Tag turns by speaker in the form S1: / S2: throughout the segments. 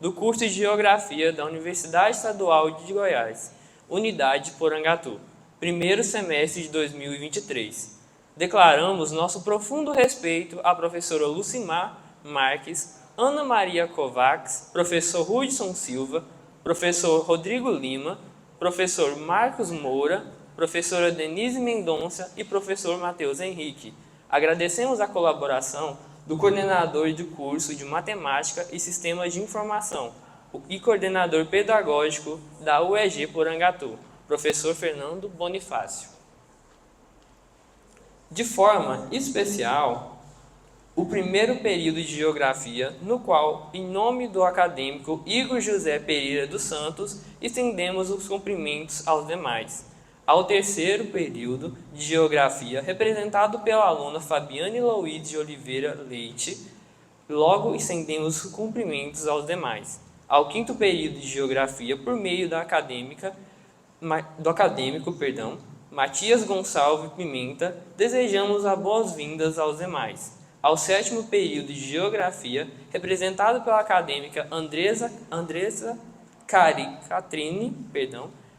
S1: do curso de Geografia da Universidade Estadual de Goiás, Unidade Porangatu, primeiro semestre de 2023. Declaramos nosso profundo respeito à professora Lucimar Marques, Ana Maria Kovacs, professor Hudson Silva, professor Rodrigo Lima, professor Marcos Moura, professora Denise Mendonça e professor Matheus Henrique. Agradecemos a colaboração do coordenador do curso de Matemática e Sistemas de Informação e coordenador pedagógico da UEG Porangatu, professor Fernando Bonifácio. De forma especial, o primeiro período de Geografia, no qual, em nome do acadêmico Igor José Pereira dos Santos, estendemos os cumprimentos aos demais. Ao terceiro período de Geografia, representado pela aluna Fabiane Louise de Oliveira Leite, logo estendemos os cumprimentos aos demais. Ao quinto período de Geografia, por meio do acadêmico Matias Gonçalves Pimenta, desejamos as boas-vindas aos demais. Ao sétimo período de Geografia, representado pela acadêmica Andressa Catrine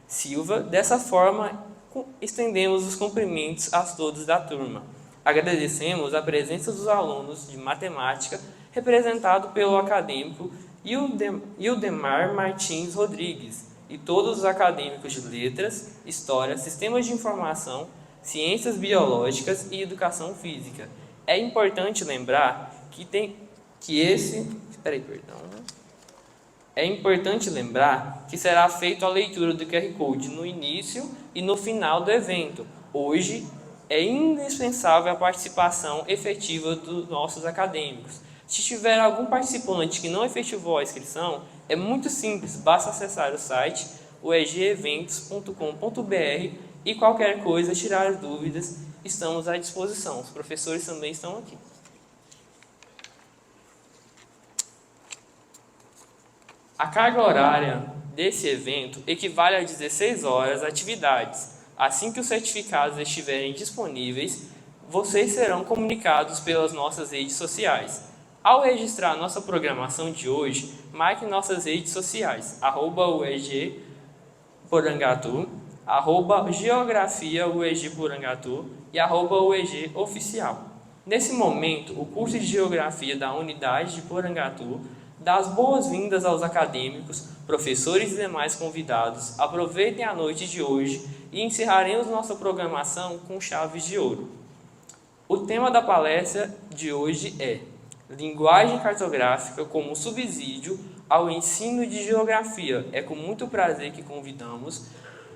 S1: Silva, dessa forma estendemos os cumprimentos a todos da turma. Agradecemos a presença dos alunos de Matemática, representado pelo acadêmico Ildemar Martins Rodrigues, e todos os acadêmicos de Letras, História, Sistemas de Informação, Ciências Biológicas e Educação Física. É importante lembrar que será feita a leitura do QR Code no início e no final do evento. Hoje é indispensável a participação efetiva dos nossos acadêmicos. Se tiver algum participante que não efetivou a inscrição, é muito simples, basta acessar o site uegeventos.com.br e qualquer coisa, tirar dúvidas, estamos à disposição. Os professores também estão aqui. A carga horária desse evento equivale a 16 horas atividades. Assim que os certificados estiverem disponíveis, vocês serão comunicados pelas nossas redes sociais. Ao registrar nossa programação de hoje, marque nossas redes sociais, @UEG Porangatu, @Geografia UEG Porangatu e @UEG Oficial. Nesse momento, o curso de Geografia da Unidade de Porangatu dá as boas-vindas aos acadêmicos, professores e demais convidados. Aproveitem a noite de hoje e encerraremos nossa programação com chaves de ouro. O tema da palestra de hoje é Linguagem Cartográfica como subsídio ao ensino de Geografia. É com muito prazer que convidamos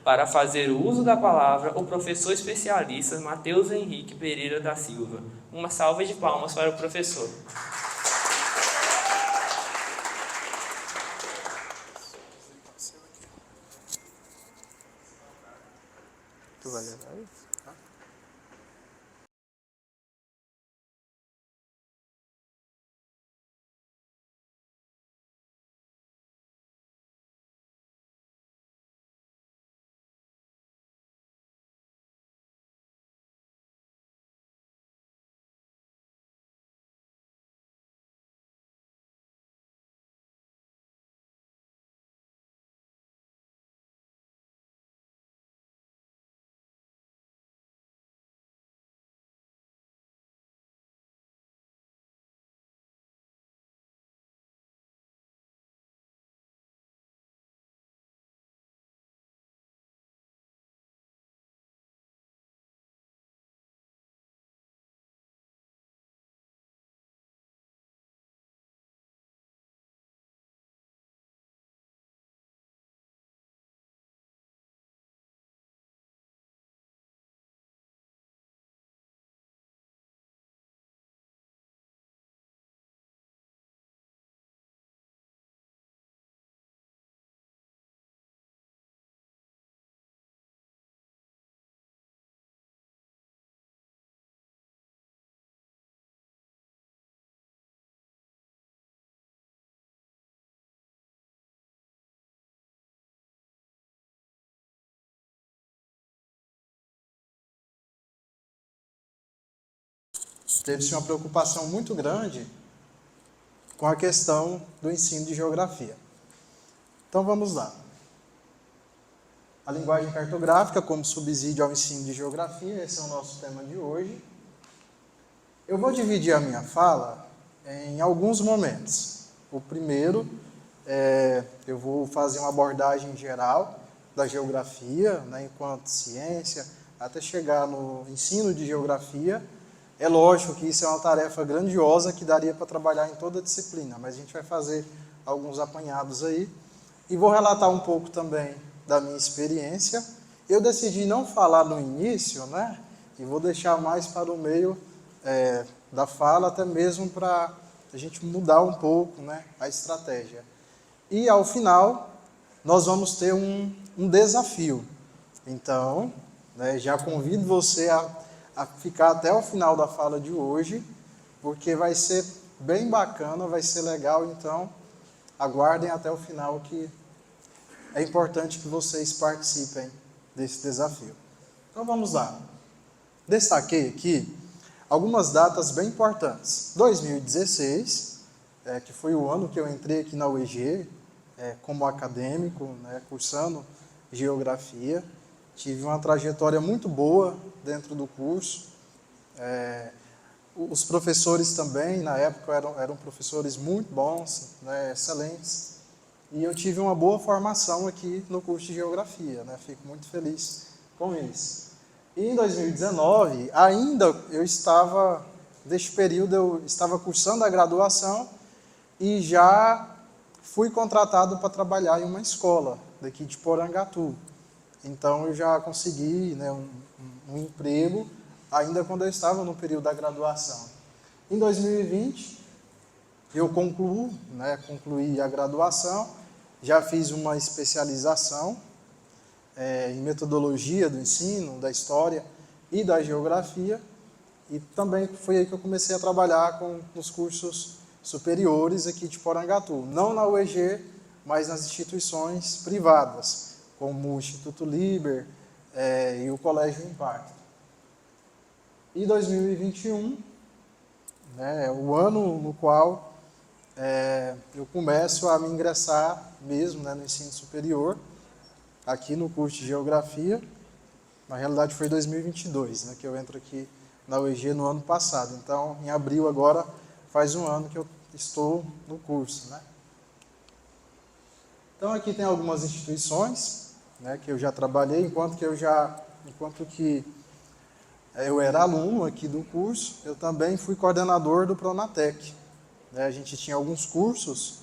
S1: para fazer o uso da palavra o professor especialista Matheus Henrique Pereira da Silva. Uma salva de palmas para o professor. Tu vai levar isso?
S2: Teve-se uma preocupação muito grande com a questão do ensino de geografia. Então vamos lá. A linguagem cartográfica como subsídio ao ensino de geografia, esse é o nosso tema de hoje. Eu vou dividir a minha fala em alguns momentos. O primeiro, eu vou fazer uma abordagem geral da geografia, né, enquanto ciência, até chegar no ensino de geografia. É lógico que isso é uma tarefa grandiosa que daria para trabalhar em toda a disciplina, mas a gente vai fazer alguns apanhados aí. E vou relatar um pouco também da minha experiência. Eu decidi não falar no início, né? E vou deixar mais para o meio da fala, até mesmo para a gente mudar um pouco, né, a estratégia. E ao final, nós vamos ter um desafio. Então, né, já convido você a ficar até o final da fala de hoje, porque vai ser bem bacana, vai ser legal. Então, aguardem até o final, que é importante que vocês participem desse desafio. Então vamos lá. Destaquei aqui algumas datas bem importantes. 2016, que foi o ano que eu entrei aqui na UEG, como acadêmico, né, cursando geografia. Tive uma trajetória muito boa dentro do curso. Os professores também, na época, eram professores muito bons, né, excelentes. E eu tive uma boa formação aqui no curso de geografia, né? Fico muito feliz com isso. E em 2019, ainda neste período eu estava cursando a graduação e já fui contratado para trabalhar em uma escola daqui de Porangatu. Então eu já consegui, né, um emprego ainda quando eu estava no período da graduação. Em 2020, eu concluí a graduação, já fiz uma especialização em metodologia do ensino, da história e da geografia, e também foi aí que eu comecei a trabalhar nos cursos superiores aqui de Porangatu, não na UEG, mas nas instituições privadas, como o Instituto Liber e o Colégio Impacto. E 2021, né, é o ano no qual eu começo a me ingressar mesmo, né, no ensino superior, aqui no curso de Geografia. Na realidade foi 2022, né, que eu entro aqui na UEG no ano passado. Então, em abril agora, faz um ano que eu estou no curso, né. Então, aqui tem algumas instituições, né, que eu já trabalhei, enquanto que eu era aluno aqui do curso, eu também fui coordenador do Pronatec. A gente tinha alguns cursos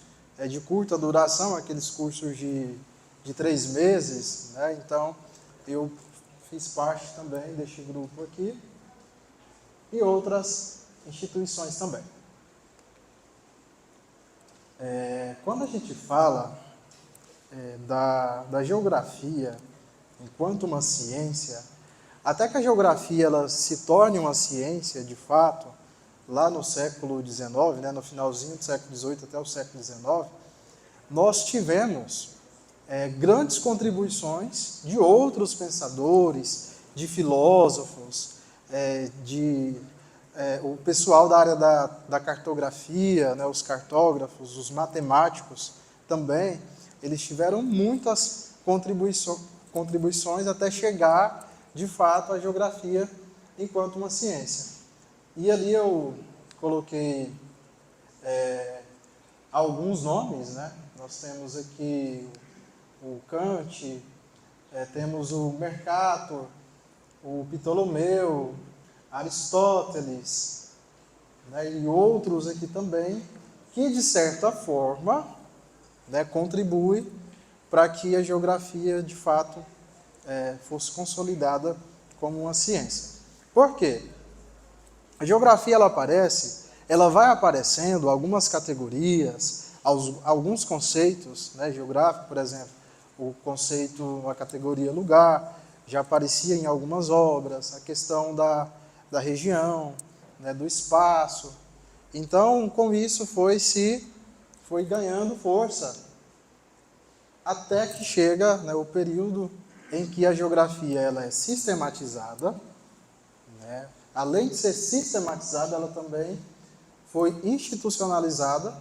S2: de curta duração, aqueles cursos de 3 meses, né? Então eu fiz parte também deste grupo aqui e outras instituições também. Quando a gente fala da geografia enquanto uma ciência, até que a geografia ela se torne uma ciência de fato, lá no século XIX, né, no finalzinho do século XVIII até o século XIX, nós tivemos grandes contribuições de outros pensadores, de filósofos, o pessoal da área da cartografia, né, os cartógrafos, os matemáticos também, eles tiveram muitas contribuições até chegar, de fato, à geografia enquanto uma ciência. E ali eu coloquei alguns nomes, né? Nós temos aqui o Kant, temos o Mercator, o Ptolomeu, Aristóteles, né? E outros aqui também, que de certa forma, né, contribuem para que a geografia de fato fosse consolidada como uma ciência. Por quê? A geografia ela vai aparecendo algumas categorias, alguns conceitos, né, geográficos, por exemplo, a categoria lugar, já aparecia em algumas obras, a questão da região, né, do espaço. Então, com isso foi ganhando força, até que chega, né, o período em que a geografia ela é sistematizada, né? Além de ser sistematizada, ela também foi institucionalizada,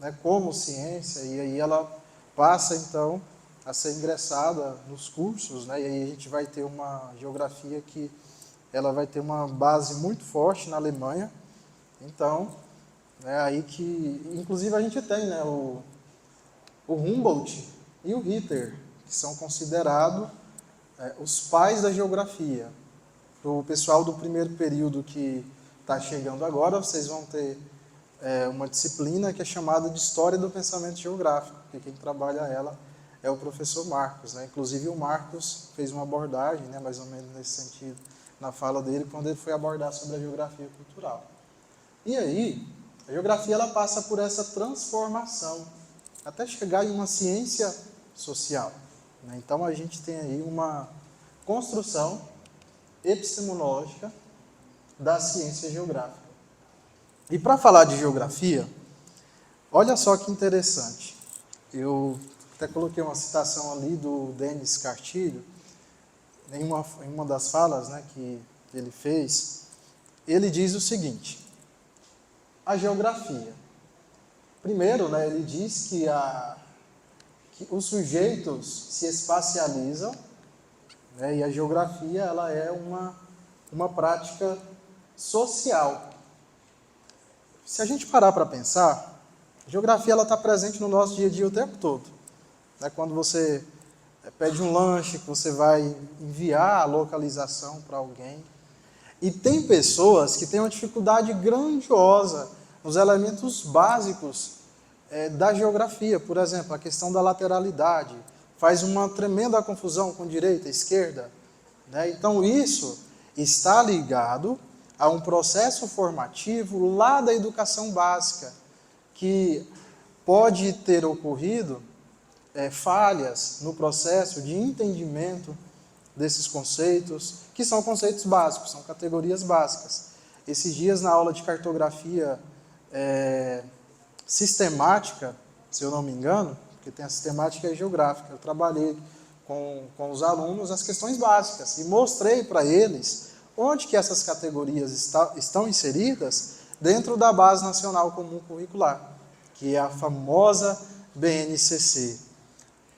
S2: né, como ciência, e aí ela passa, então, a ser ingressada nos cursos, né, e aí a gente vai ter uma geografia que ela vai ter uma base muito forte na Alemanha. Então, é aí que, inclusive, a gente tem, né, o Humboldt e o Ritter, que são considerados os pais da geografia. O pessoal do primeiro período que está chegando agora, vocês vão ter uma disciplina que é chamada de História do Pensamento Geográfico, porque quem trabalha ela é o professor Marcos, né? Inclusive o Marcos fez uma abordagem, né, mais ou menos nesse sentido, na fala dele, quando ele foi abordar sobre a geografia cultural. E aí, a geografia ela passa por essa transformação, até chegar em uma ciência social, né? Então a gente tem aí uma construção epistemológica da ciência geográfica. E para falar de geografia, olha só que interessante. Eu até coloquei uma citação ali do Denis Cartilho, em uma das falas, né, que ele fez. Ele diz o seguinte: a geografia. Primeiro, né, ele diz que os sujeitos se espacializam, né, e a geografia ela é uma prática social. Se a gente parar para pensar, a geografia está presente no nosso dia a dia o tempo todo. Né? Quando você pede um lanche, que você vai enviar a localização para alguém. E tem pessoas que têm uma dificuldade grandiosa nos elementos básicos da geografia. Por exemplo, a questão da lateralidade. Faz uma tremenda confusão com direita e esquerda. Né? Então, isso está ligado a um processo formativo lá da educação básica, que pode ter ocorrido falhas no processo de entendimento desses conceitos, que são conceitos básicos, são categorias básicas. Esses dias, na aula de cartografia sistemática, se eu não me engano, porque tem a sistemática e a geográfica, eu trabalhei com os alunos as questões básicas e mostrei para eles onde que essas categorias estão inseridas dentro da Base Nacional Comum Curricular, que é a famosa BNCC.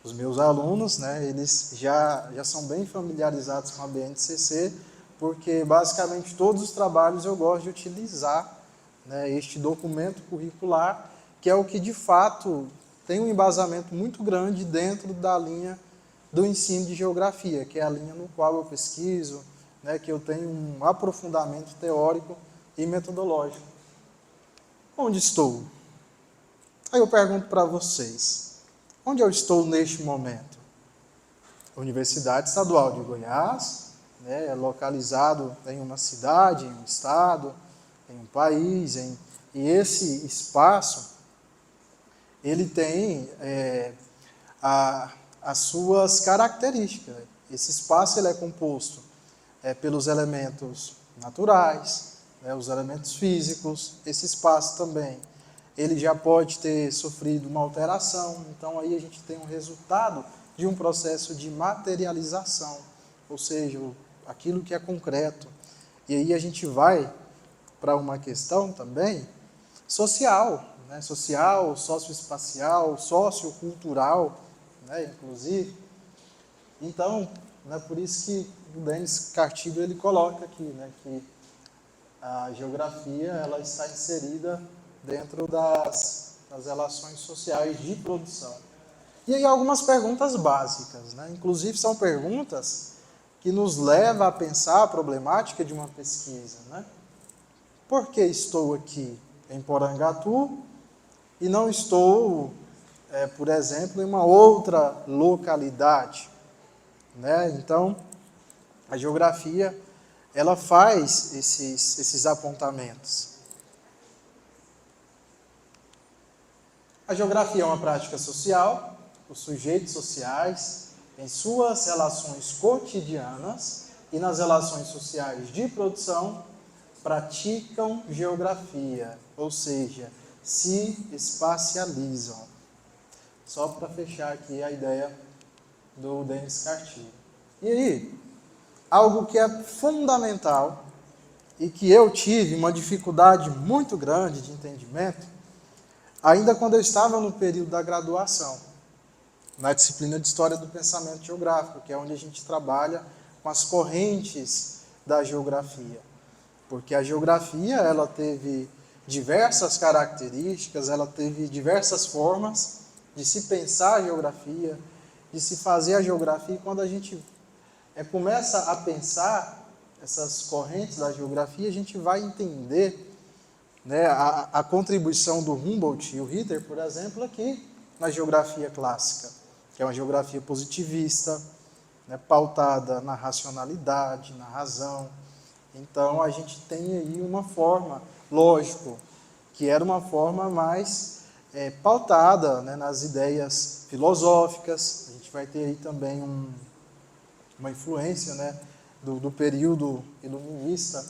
S2: Os meus alunos, né, eles já são bem familiarizados com a BNCC, porque basicamente todos os trabalhos eu gosto de utilizar, né, este documento curricular, que é o que de fato tem um embasamento muito grande dentro da linha do ensino de geografia, que é a linha no qual eu pesquiso, né, que eu tenho um aprofundamento teórico e metodológico. Onde estou? Aí eu pergunto para vocês, onde eu estou neste momento? Universidade Estadual de Goiás, né, é localizado em uma cidade, em um estado, em um país, e esse espaço, ele tem as suas características. Esse espaço ele é composto pelos elementos naturais, né, os elementos físicos. Esse espaço também ele já pode ter sofrido uma alteração, então aí a gente tem um resultado de um processo de materialização, ou seja, aquilo que é concreto. E aí a gente vai para uma questão também social, né, social, socioespacial, sociocultural, né, inclusive. Então, né, por isso que o Denis Cartilho ele coloca aqui, né, que a geografia ela está inserida dentro das relações sociais de produção. E aí algumas perguntas básicas, né? Inclusive são perguntas que nos levam a pensar a problemática de uma pesquisa, né? Por que estou aqui em Porangatu e não estou, por exemplo, em uma outra localidade, né? Então, a geografia ela faz esses apontamentos. A geografia é uma prática social. Os sujeitos sociais, em suas relações cotidianas e nas relações sociais de produção, praticam geografia, ou seja, se espacializam. Só para fechar aqui a ideia do Denis Cartilho. E aí, algo que é fundamental e que eu tive uma dificuldade muito grande de entendimento ainda quando eu estava no período da graduação, na disciplina de História do Pensamento Geográfico, que é onde a gente trabalha com as correntes da geografia. Porque a geografia, ela teve diversas características, ela teve diversas formas de se pensar a geografia, de se fazer a geografia. E quando a gente começa a pensar essas correntes da geografia, a gente vai entender, né, a contribuição do Humboldt e o Ritter, por exemplo, aqui na geografia clássica, que é uma geografia positivista, né, pautada na racionalidade, na razão. Então, a gente tem aí uma forma, lógico, que era uma forma mais pautada, né, nas ideias filosóficas. A gente vai ter aí também uma influência, né, do período iluminista.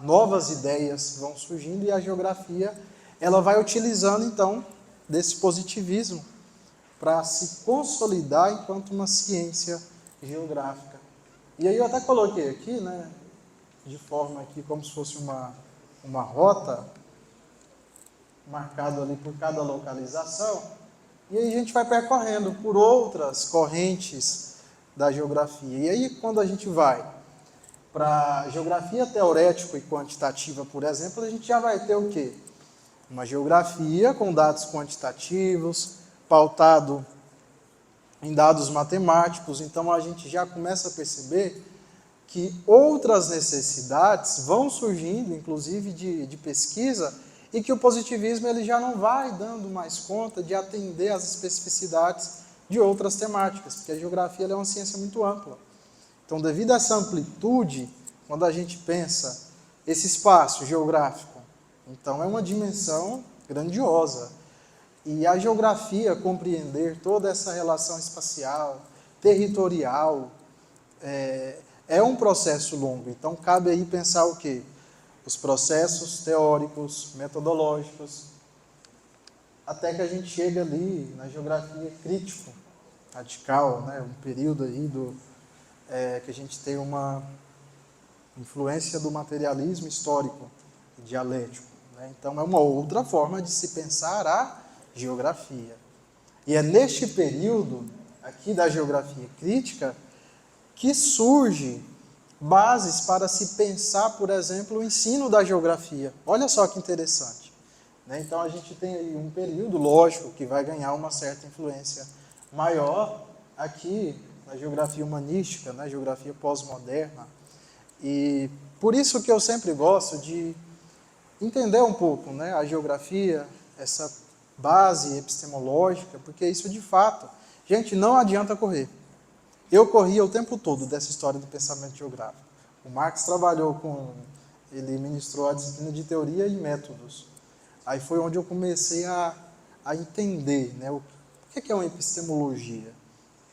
S2: Novas ideias vão surgindo e a geografia ela vai utilizando, então, desse positivismo para se consolidar enquanto uma ciência geográfica. E aí eu até coloquei aqui, né, de forma aqui como se fosse uma rota, marcado ali por cada localização, e aí a gente vai percorrendo por outras correntes da geografia. E aí quando a gente vai para geografia teorética e quantitativa, por exemplo, a gente já vai ter o quê? Uma geografia com dados quantitativos, pautado em dados matemáticos. Então a gente já começa a perceber que outras necessidades vão surgindo, inclusive de pesquisa, e que o positivismo ele já não vai dando mais conta de atender às especificidades de outras temáticas, porque a geografia ela é uma ciência muito ampla. Então, devido a essa amplitude, quando a gente pensa esse espaço geográfico, então é uma dimensão grandiosa. E a geografia compreender toda essa relação espacial, territorial, é um processo longo. Então, cabe aí pensar o quê? Os processos teóricos, metodológicos, até que a gente chega ali na geografia crítico, radical, né? Um período aí que a gente tem uma influência do materialismo histórico e dialético, né? Então, é uma outra forma de se pensar a geografia. E é neste período aqui da geografia crítica que surge bases para se pensar, por exemplo, o ensino da geografia. Olha só que interessante, né? Então, a gente tem aí um período, lógico, que vai ganhar uma certa influência maior aqui na geografia humanística, na geografia pós-moderna. E por isso que eu sempre gosto de entender um pouco, né, a geografia, essa base epistemológica, porque isso de fato, gente, não adianta correr. Eu corria o tempo todo dessa história do pensamento geográfico. O Marx ele ministrou a disciplina de teoria e métodos. Aí foi onde eu comecei a entender, né, o que é uma epistemologia.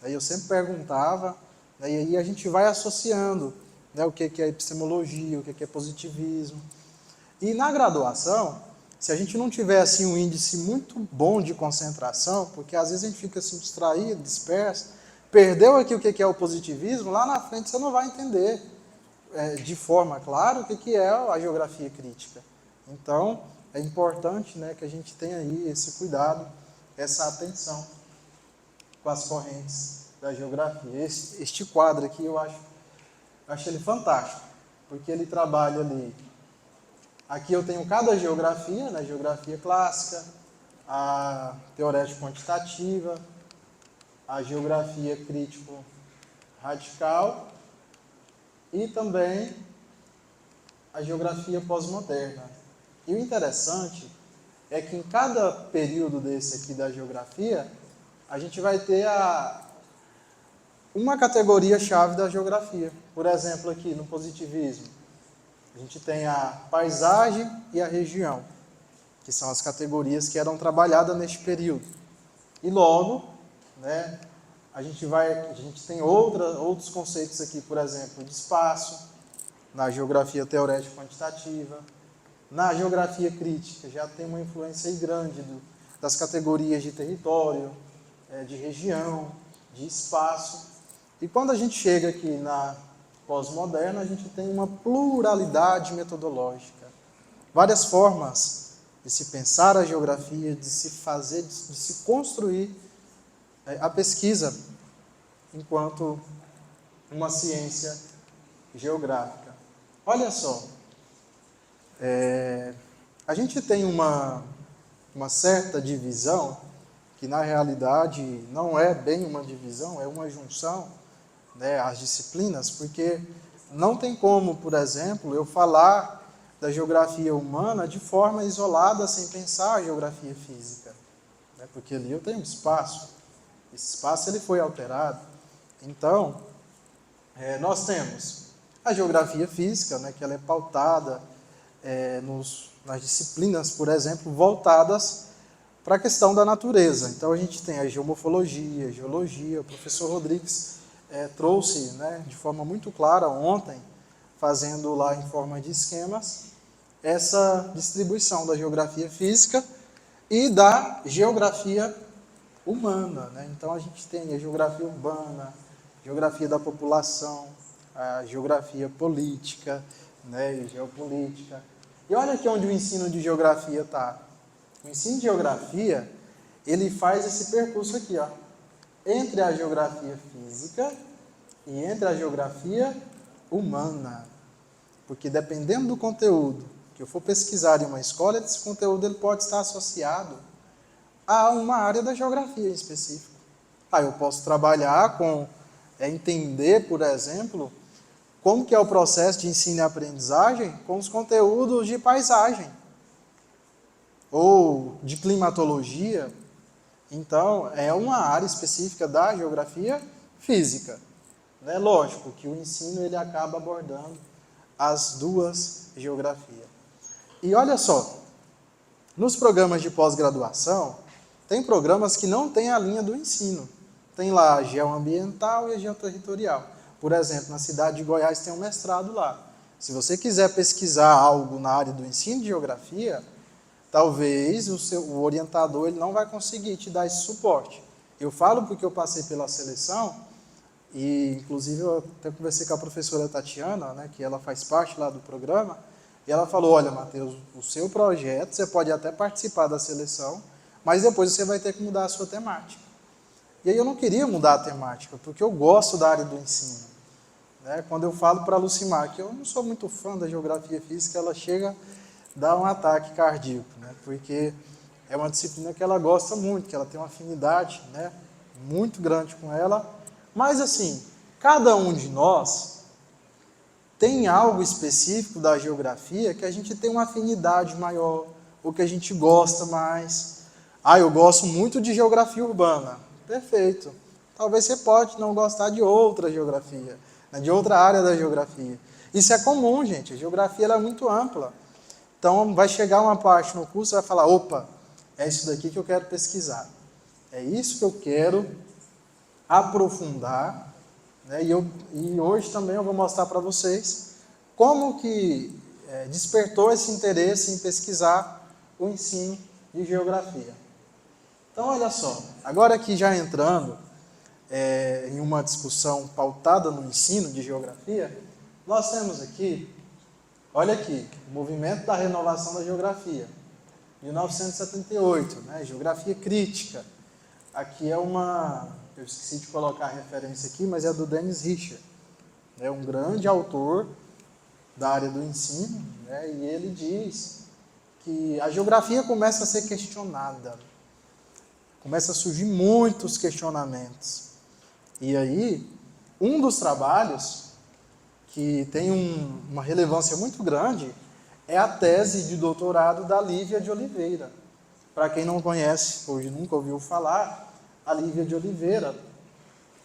S2: Aí eu sempre perguntava, né, e aí a gente vai associando, né, o que é epistemologia, o que é positivismo. E na graduação, se a gente não tiver assim, um índice muito bom de concentração, porque às vezes a gente fica assim, distraído, disperso, perdeu aqui o que é o positivismo, lá na frente você não vai entender de forma clara o que é a geografia crítica. Então, é importante, né, que a gente tenha aí esse cuidado, essa atenção com as correntes da geografia. Este quadro aqui eu acho ele fantástico, porque ele trabalha ali. Aqui eu tenho cada geografia, né, geografia clássica, a teorética quantitativa, a geografia crítico-radical e também a geografia pós-moderna. E o interessante é que em cada período desse aqui da geografia, a gente vai ter uma categoria-chave da geografia. Por exemplo, aqui no positivismo, a gente tem a paisagem e a região, que são as categorias que eram trabalhadas neste período. E logo, né, a gente tem outros conceitos aqui, por exemplo, de espaço, na geografia teorética quantitativa. Na geografia crítica já tem uma influência aí grande das categorias de território, de região, de espaço. E quando a gente chega aqui na pós-moderna, a gente tem uma pluralidade metodológica, várias formas de se pensar a geografia, de se fazer, de se construir a pesquisa enquanto uma ciência geográfica. Olha só, a gente tem uma certa divisão, que na realidade não é bem uma divisão, é uma junção, né, as disciplinas, porque não tem como, por exemplo, eu falar da geografia humana de forma isolada, sem pensar a geografia física, né, porque ali eu tenho um espaço, esse espaço ele foi alterado. Então, nós temos a geografia física, né, que ela é pautada nas disciplinas, por exemplo, voltadas para a questão da natureza. Então, a gente tem a geomorfologia, a geologia. O professor Rodrigues trouxe, né, de forma muito clara ontem, fazendo lá em forma de esquemas, essa distribuição da geografia física e da geografia humana, né? Então, a gente tem a geografia urbana, geografia da população, a geografia política, né, e geopolítica. E olha aqui onde o ensino de geografia está. O ensino de geografia, ele faz esse percurso aqui, ó, entre a geografia física e entre a geografia humana. Porque dependendo do conteúdo que eu for pesquisar em uma escola, esse conteúdo ele pode estar associado a uma área da geografia em específico. Eu posso trabalhar com entender, por exemplo, como que é o processo de ensino e aprendizagem com os conteúdos de paisagem ou de climatologia. Então, é uma área específica da geografia física. É lógico que o ensino ele acaba abordando as duas geografias. E olha só, nos programas de pós-graduação, tem programas que não têm a linha do ensino. Tem lá a geoambiental e a geoterritorial. Por exemplo, na cidade de Goiás tem um mestrado lá. Se você quiser pesquisar algo na área do ensino de geografia, talvez o orientador ele não vai conseguir te dar esse suporte. Eu falo porque eu passei pela seleção e, inclusive, eu até conversei com a professora Tatiana, né, que ela faz parte lá do programa, e ela falou, olha, Matheus, o seu projeto, você pode até participar da seleção, mas depois você vai ter que mudar a sua temática. E aí eu não queria mudar a temática, porque eu gosto da área do ensino. Né? Quando eu falo para a Lucimar que eu não sou muito fã da geografia física, ela chega a dar um ataque cardíaco, né? Porque é uma disciplina que ela gosta muito, que ela tem uma afinidade, né, muito grande com ela. Mas assim, cada um de nós tem algo específico da geografia que a gente tem uma afinidade maior, ou que a gente gosta mais. Eu gosto muito de geografia urbana. Perfeito. Talvez você pode não gostar de outra geografia, né, de outra área da geografia. Isso é comum, gente. A geografia ela é muito ampla. Então, vai chegar uma parte no curso e vai falar, opa, é isso daqui que eu quero pesquisar. É isso que eu quero aprofundar. Né, e hoje também eu vou mostrar para vocês como que despertou esse interesse em pesquisar o ensino de geografia. Então, olha só, agora aqui já entrando em uma discussão pautada no ensino de geografia, nós temos aqui, olha aqui, o movimento da renovação da geografia, 1978, né, geografia crítica. Aqui é eu esqueci de colocar a referência aqui, mas é do Dennis Richard, é um grande autor da área do ensino, né, e ele diz que a geografia começa a ser questionada. Começa a surgir muitos questionamentos. E aí, um dos trabalhos que tem uma relevância muito grande é a tese de doutorado da Lívia de Oliveira. Para quem não conhece, hoje nunca ouviu falar, a Lívia de Oliveira,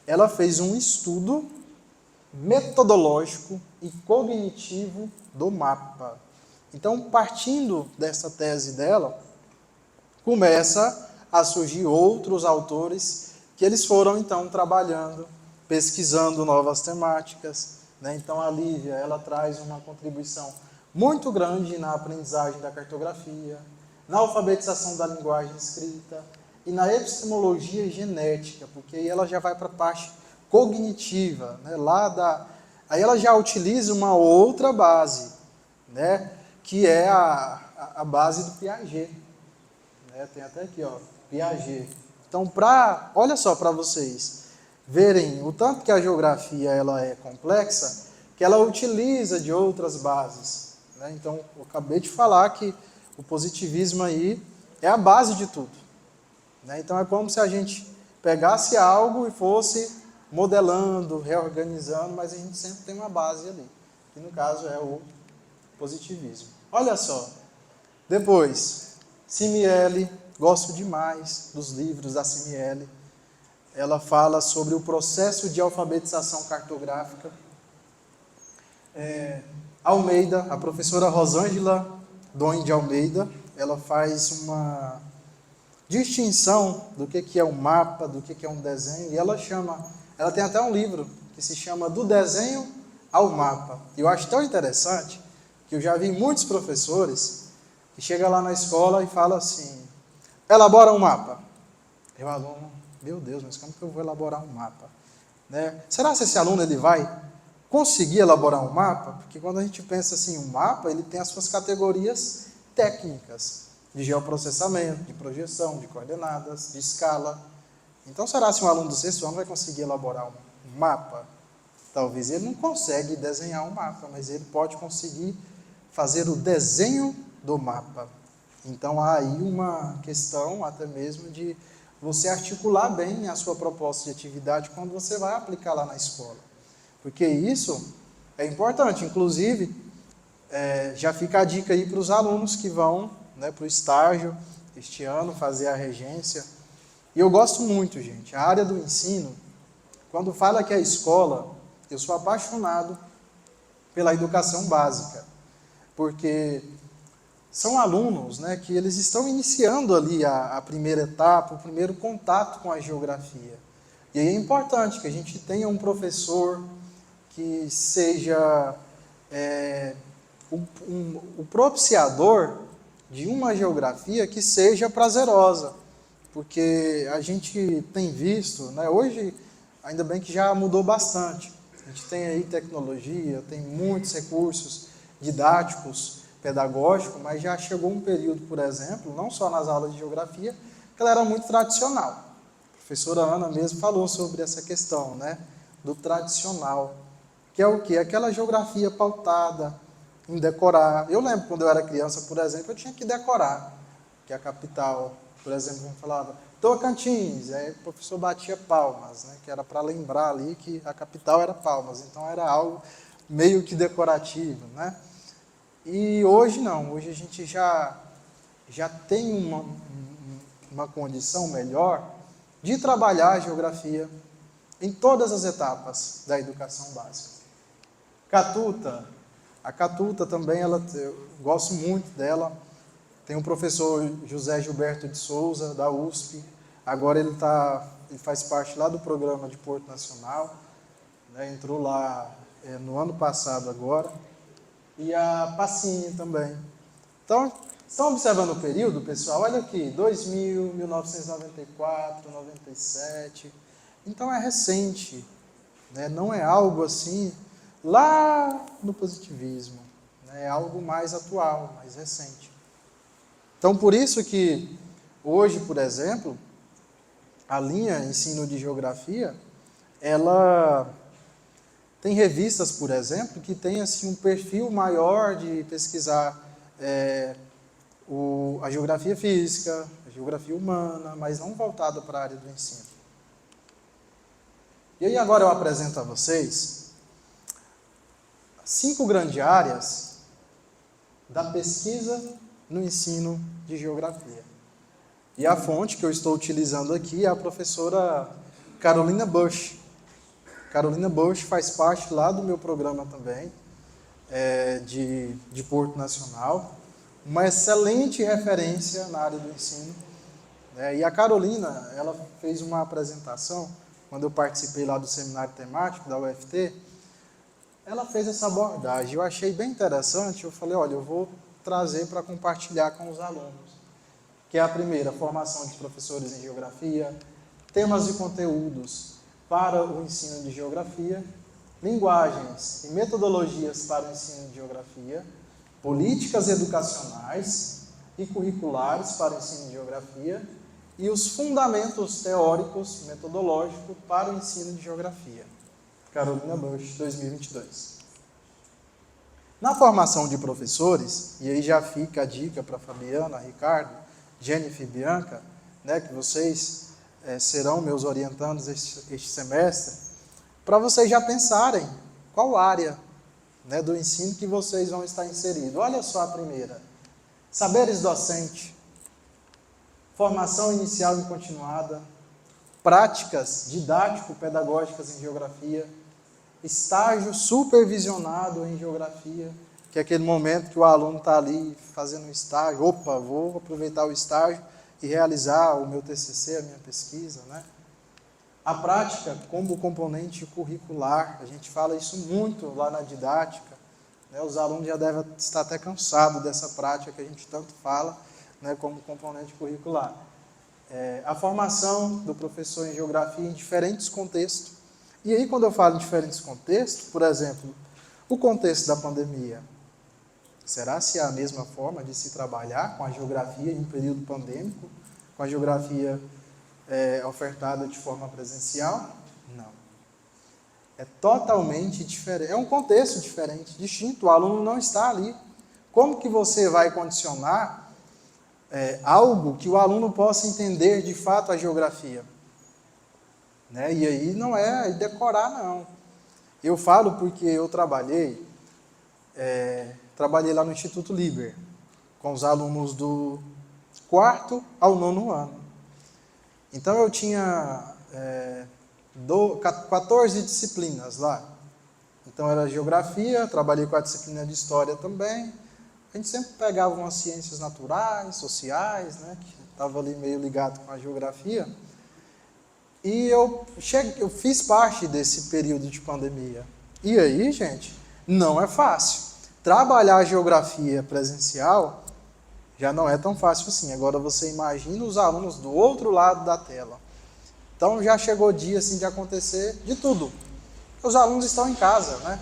S2: ela fez um estudo metodológico e cognitivo do mapa. Então, partindo dessa tese dela, começa a surgir outros autores que eles foram, então, trabalhando, pesquisando novas temáticas. Né? Então, a Lívia, ela traz uma contribuição muito grande na aprendizagem da cartografia, na alfabetização da linguagem escrita e na epistemologia genética, porque aí ela já vai para a parte cognitiva. Né? Aí ela já utiliza uma outra base, né? Que é a a base do Piaget. Né? Tem até aqui, ó, Piaget. Então, olha só para vocês verem o tanto que a geografia ela é complexa, que ela utiliza de outras bases. Né? Então, eu acabei de falar que o positivismo aí é a base de tudo. Né? Então, é como se a gente pegasse algo e fosse modelando, reorganizando, mas a gente sempre tem uma base ali, que no caso é o positivismo. Olha só, depois, Simiele, gosto demais dos livros da Simiele. Ela fala sobre o processo de alfabetização cartográfica. Almeida, a professora Rosângela Dom de Almeida, ela faz uma distinção do que é um mapa, do que é um desenho, e ela tem até um livro que se chama Do Desenho ao Mapa. E eu acho tão interessante que eu já vi muitos professores que chegam lá na escola e falam assim, elabora um mapa. Eu, aluno, meu Deus, mas como que eu vou elaborar um mapa? Né? Será que esse aluno ele vai conseguir elaborar um mapa? Porque quando a gente pensa assim, um mapa, ele tem as suas categorias técnicas, de geoprocessamento, de projeção, de coordenadas, de escala. Então, será que um aluno do sexto ano vai conseguir elaborar um mapa? Talvez ele não consiga desenhar um mapa, mas ele pode conseguir fazer o desenho do mapa. Então, há aí uma questão até mesmo de você articular bem a sua proposta de atividade quando você vai aplicar lá na escola. Porque isso é importante. Inclusive, já fica a dica aí para os alunos que vão, né, para o estágio este ano, fazer a regência. E eu gosto muito, gente. A área do ensino, quando fala que é escola, eu sou apaixonado pela educação básica. Porque são alunos, né, que eles estão iniciando ali a primeira etapa, o primeiro contato com a geografia. E aí é importante que a gente tenha um professor que seja o propiciador de uma geografia que seja prazerosa. Porque a gente tem visto, né, hoje, ainda bem que já mudou bastante. A gente tem aí tecnologia, tem muitos recursos didáticos, pedagógicos, mas já chegou um período, por exemplo, não só nas aulas de geografia, que ela era muito tradicional. A professora Ana mesmo falou sobre essa questão, né, do tradicional, que é o quê? Aquela geografia pautada em decorar. Eu lembro quando eu era criança, por exemplo, eu tinha que decorar, que a capital, por exemplo, como falava, Tocantins, aí o professor batia palmas, né, que era para lembrar ali que a capital era Palmas, então era algo meio que decorativo, né? E hoje não, hoje a gente já tem uma condição melhor de trabalhar a geografia em todas as etapas da educação básica. Catuta, a Catuta também, eu gosto muito dela. Tem o professor José Gilberto de Souza, da USP, agora ele faz parte lá do programa de Porto Nacional, né, entrou lá no ano passado agora. E a Passinho também. Então, estão observando o período, pessoal? Olha aqui, 2000, 1994, 97. Então é recente, né? Não é algo assim lá no positivismo, né? É algo mais atual, mais recente. Então, por isso que hoje, por exemplo, a linha ensino de geografia, ela tem revistas, por exemplo, que tem assim, um perfil maior de pesquisar a geografia física, a geografia humana, mas não voltada para a área do ensino. E aí agora eu apresento a vocês 5 grandes áreas da pesquisa no ensino de geografia. E a fonte que eu estou utilizando aqui é a professora Carolina Bush. Carolina Bush faz parte lá do meu programa também, de Porto Nacional, uma excelente referência na área do ensino. E a Carolina, ela fez uma apresentação, quando eu participei lá do seminário temático da UFT, ela fez essa abordagem, eu achei bem interessante, eu falei, olha, eu vou trazer para compartilhar com os alunos, que é a primeira, formação de professores em geografia, temas e conteúdos para o ensino de geografia, linguagens e metodologias para o ensino de geografia, políticas educacionais e curriculares para o ensino de geografia e os fundamentos teóricos metodológicos para o ensino de geografia. Carolina Bush, 2022. Na formação de professores, e aí já fica a dica para Fabiana, Ricardo, Jennifer e Bianca, né, que vocês serão meus orientandos este semestre, para vocês já pensarem qual área, né, do ensino que vocês vão estar inseridos. Olha só a primeira: saberes docente, formação inicial e continuada, práticas didático-pedagógicas em geografia, estágio supervisionado em geografia, que é aquele momento que o aluno está ali fazendo um estágio. Opa, vou aproveitar o estágio e realizar o meu TCC, a minha pesquisa, né? A prática como componente curricular, a gente fala isso muito lá na didática, né? Os alunos já devem estar até cansados dessa prática que a gente tanto fala, né, como componente curricular. A formação do professor em geografia em diferentes contextos. E aí, quando eu falo em diferentes contextos, por exemplo, o contexto da pandemia, será se é a mesma forma de se trabalhar com a geografia em um período pandêmico, com a geografia ofertada de forma presencial? Não. É totalmente diferente, é um contexto diferente, distinto, o aluno não está ali. Como que você vai condicionar algo que o aluno possa entender de fato a geografia? Né? E aí não é decorar, não. Eu falo porque eu trabalhei lá no Instituto Liber, com os alunos do 4º ao 9º ano. Então eu tinha 14 disciplinas lá. Então era geografia, trabalhei com a disciplina de história também. A gente sempre pegava umas ciências naturais, sociais, né, que estava ali meio ligado com a geografia. E eu fiz parte desse período de pandemia. E aí, gente, não é fácil. Trabalhar a geografia presencial já não é tão fácil assim. Agora você imagina os alunos do outro lado da tela. Então já chegou o dia assim, de acontecer de tudo. Os alunos estão em casa, né?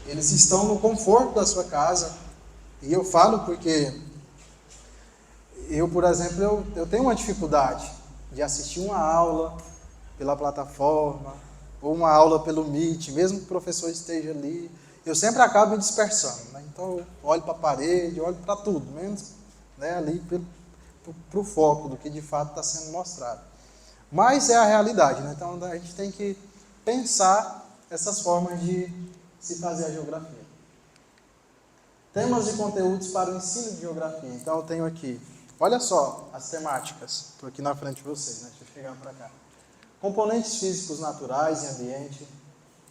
S2: Eles estão no conforto da sua casa. E eu falo porque eu, por exemplo, eu tenho uma dificuldade de assistir uma aula pela plataforma, ou uma aula pelo Meet, mesmo que o professor esteja ali, eu sempre acabo me dispersando, né? Então eu olho para a parede, olho para tudo, menos, né, ali para o foco do que de fato está sendo mostrado. Mas é a realidade, né? Então a gente tem que pensar essas formas de se fazer a geografia. Temas e conteúdos para o ensino de geografia. Então eu tenho aqui, olha só as temáticas, estou aqui na frente de vocês, né? Deixa eu chegar para cá. Componentes físicos naturais e ambiente,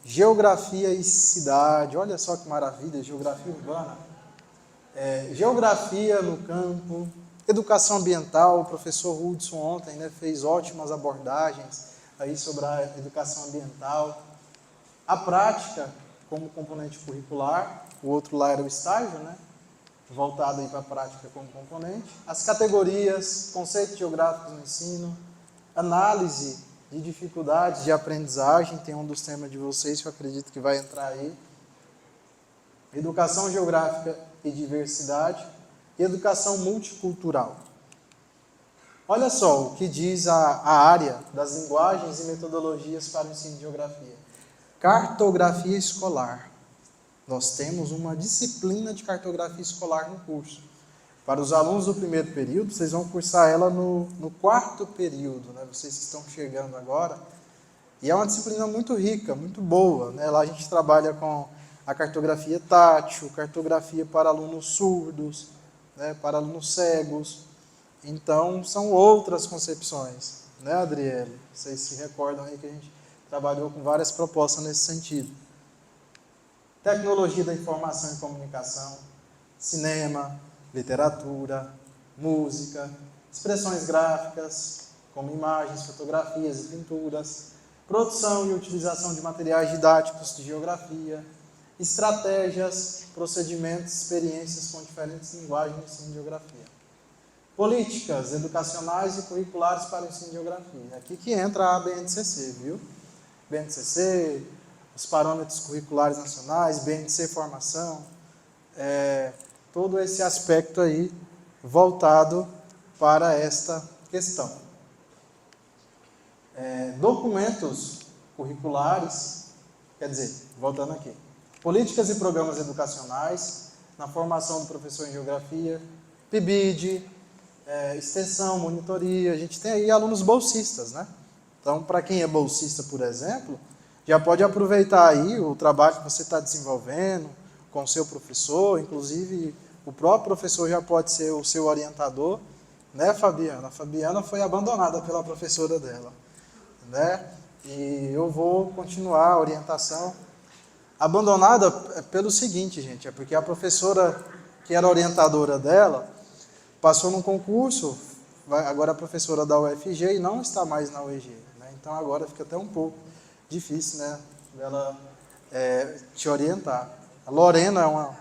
S2: geografia e cidade, olha só que maravilha, geografia urbana, geografia no campo, educação ambiental. O professor Hudson ontem, né, fez ótimas abordagens aí sobre a educação ambiental. A prática como componente curricular, o outro lá era o estágio, né, voltado aí para a prática como componente. As categorias, conceitos geográficos no ensino, análise de dificuldades de aprendizagem, tem um dos temas de vocês que eu acredito que vai entrar aí. Educação geográfica e diversidade e educação multicultural. Olha só o que diz a área das linguagens e metodologias para o ensino de geografia. Cartografia escolar. Nós temos uma disciplina de cartografia escolar no curso. Para os alunos do primeiro período, vocês vão cursar ela no 4º período, né? Vocês que estão chegando agora. E é uma disciplina muito rica, muito boa, né? Lá a gente trabalha com a cartografia tátil, cartografia para alunos surdos, né? Para alunos cegos. Então, são outras concepções, né, Adriele? Vocês se recordam aí que a gente trabalhou com várias propostas nesse sentido. Tecnologia da informação e comunicação, cinema, literatura, música, expressões gráficas, como imagens, fotografias e pinturas, produção e utilização de materiais didáticos de geografia, estratégias, procedimentos, experiências com diferentes linguagens no ensino de geografia. Políticas educacionais e curriculares para o ensino de geografia. Aqui que entra a BNCC, viu? BNCC, os parâmetros curriculares nacionais, BNC formação, todo esse aspecto aí voltado para esta questão. Documentos curriculares, quer dizer, voltando aqui, políticas e programas educacionais na formação do professor em geografia, PIBID, extensão, monitoria, a gente tem aí alunos bolsistas, né? Então, para quem é bolsista, por exemplo, já pode aproveitar aí o trabalho que você está desenvolvendo com o seu professor, inclusive o próprio professor já pode ser o seu orientador, né, Fabiana? A Fabiana foi abandonada pela professora dela, né? E eu vou continuar a orientação. Abandonada pelo seguinte, gente, é porque a professora que era orientadora dela passou num concurso, agora é professora da UFG e não está mais na UEG, né? Então agora fica até um pouco difícil, né, dela te orientar. A Lorena é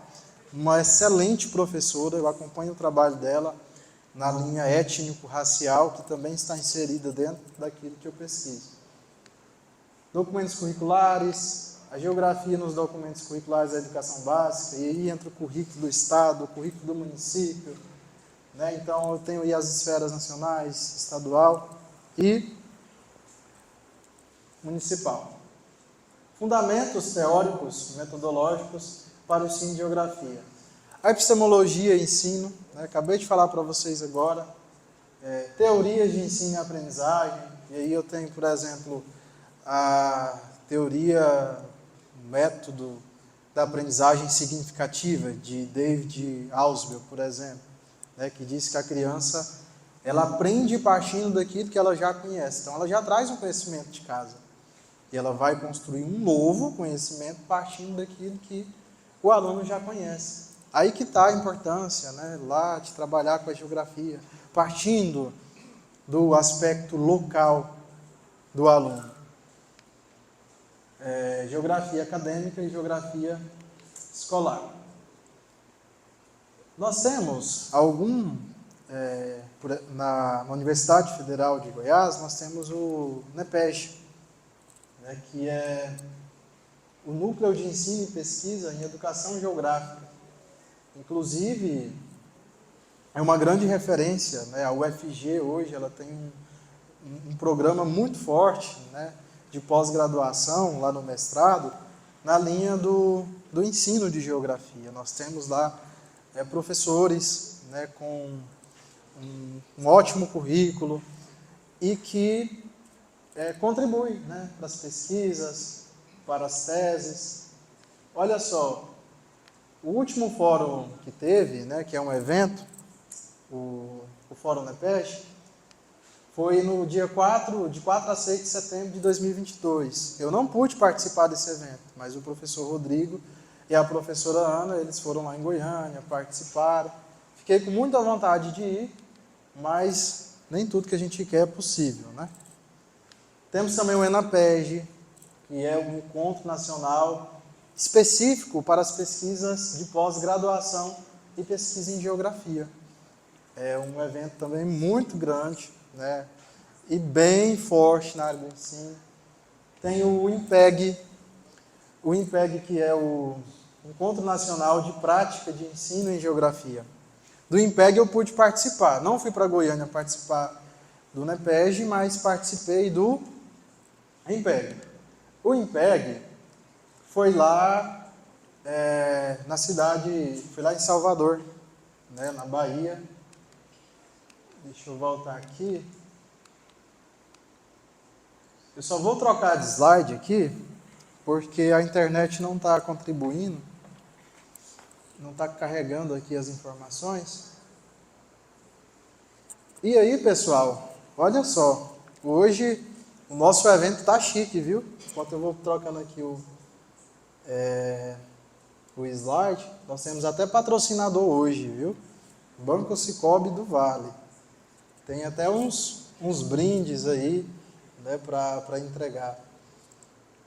S2: uma excelente professora, eu acompanho o trabalho dela na linha étnico-racial, que também está inserida dentro daquilo que eu pesquiso. Documentos curriculares, a geografia nos documentos curriculares da educação básica, e aí entra o currículo do Estado, o currículo do município, né? Então eu tenho aí as esferas nacionais, estadual e municipal. Fundamentos teóricos, metodológicos para o ensino de geografia. A epistemologia e ensino, né? Acabei de falar para vocês agora. Teorias de ensino e aprendizagem, e aí eu tenho, por exemplo, a teoria, método da aprendizagem significativa, de David Ausubel, por exemplo, né? Que diz que a criança ela aprende partindo daquilo que ela já conhece. Então, ela já traz um conhecimento de casa. E ela vai construir um novo conhecimento partindo daquilo que o aluno já conhece. Aí que está a importância, né, lá de trabalhar com a geografia, partindo do aspecto local do aluno. Geografia acadêmica e geografia escolar. Nós temos na Universidade Federal de Goiás, nós temos o NEPEG, né, que é o Núcleo de Ensino e Pesquisa em Educação Geográfica. Inclusive, é uma grande referência, né? A UFG hoje ela tem um programa muito forte, né, de pós-graduação, lá no mestrado, na linha do ensino de geografia. Nós temos lá professores, né, com um ótimo currículo e que contribui, né, para as pesquisas, para as teses. Olha só, o último fórum que teve, né, que é um evento, o Fórum NEPEG, foi no dia 4 a 6 de setembro de 2022. Eu não pude participar desse evento, mas o professor Rodrigo e a professora Ana, eles foram lá em Goiânia, participaram. Fiquei com muita vontade de ir, mas nem tudo que a gente quer é possível, né? Temos também o ENAPEG, que é um encontro nacional específico para as pesquisas de pós-graduação e pesquisa em geografia. É um evento também muito grande, né, e bem forte na área do ensino. Tem o INPEG, que é o Encontro Nacional de Prática de Ensino em Geografia. Do INPEG eu pude participar, não fui para Goiânia participar do NEPEG, mas participei do INPEG. O INPEG foi lá na cidade, foi lá em Salvador, né, na Bahia. Deixa eu voltar aqui. Eu só vou trocar de slide aqui, porque a internet não está contribuindo, não está carregando aqui as informações. E aí, pessoal, olha só, hoje o nosso evento está chique, viu? Enquanto eu vou trocando aqui o slide, nós temos até patrocinador hoje, viu? Banco Sicoob do Vale. Tem até uns brindes aí, né, para entregar.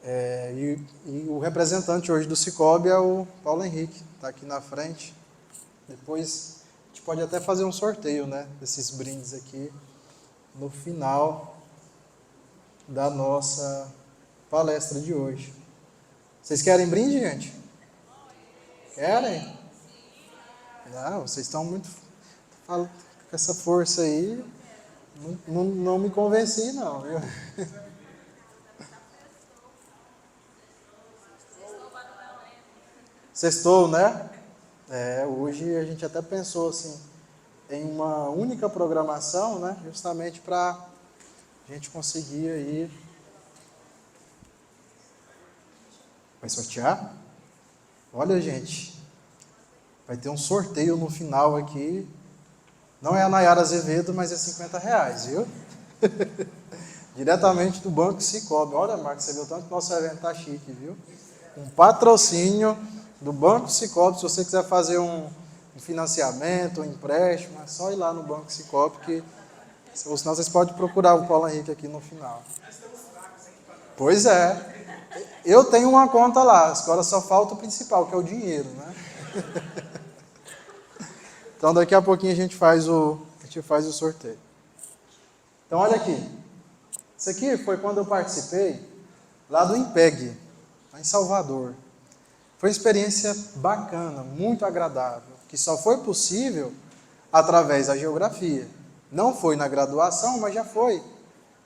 S2: E o representante hoje do Sicoob é o Paulo Henrique, está aqui na frente. Depois a gente pode até fazer um sorteio, né, desses brindes aqui no final da nossa palestra de hoje. Vocês querem brinde, gente? Querem? Não, vocês estão muito com essa força aí. Não me convenci, não, viu? Sextou, né? Hoje a gente até pensou assim, em uma única programação, né? Justamente para a gente conseguir aí. Vai sortear? Olha, gente, vai ter um sorteio no final aqui. Não é a Nayara Azevedo, mas é R$ 50, viu? Diretamente do Banco Sicoob. Olha, Marcos, você viu tanto que nosso evento tá chique, viu? Um patrocínio do Banco Sicoob. Se você quiser fazer um financiamento, um empréstimo, é só ir lá no Banco Sicoob, que ou senão vocês podem procurar o Paulo Henrique aqui no final. Pois é. Eu tenho uma conta lá, agora só falta o principal, que é o dinheiro, né? Então daqui a pouquinho a gente faz o sorteio. Então olha aqui. Isso aqui foi quando eu participei lá do IMPEG, lá em Salvador. Foi uma experiência bacana, muito agradável, que só foi possível através da geografia. Não foi na graduação, mas já foi,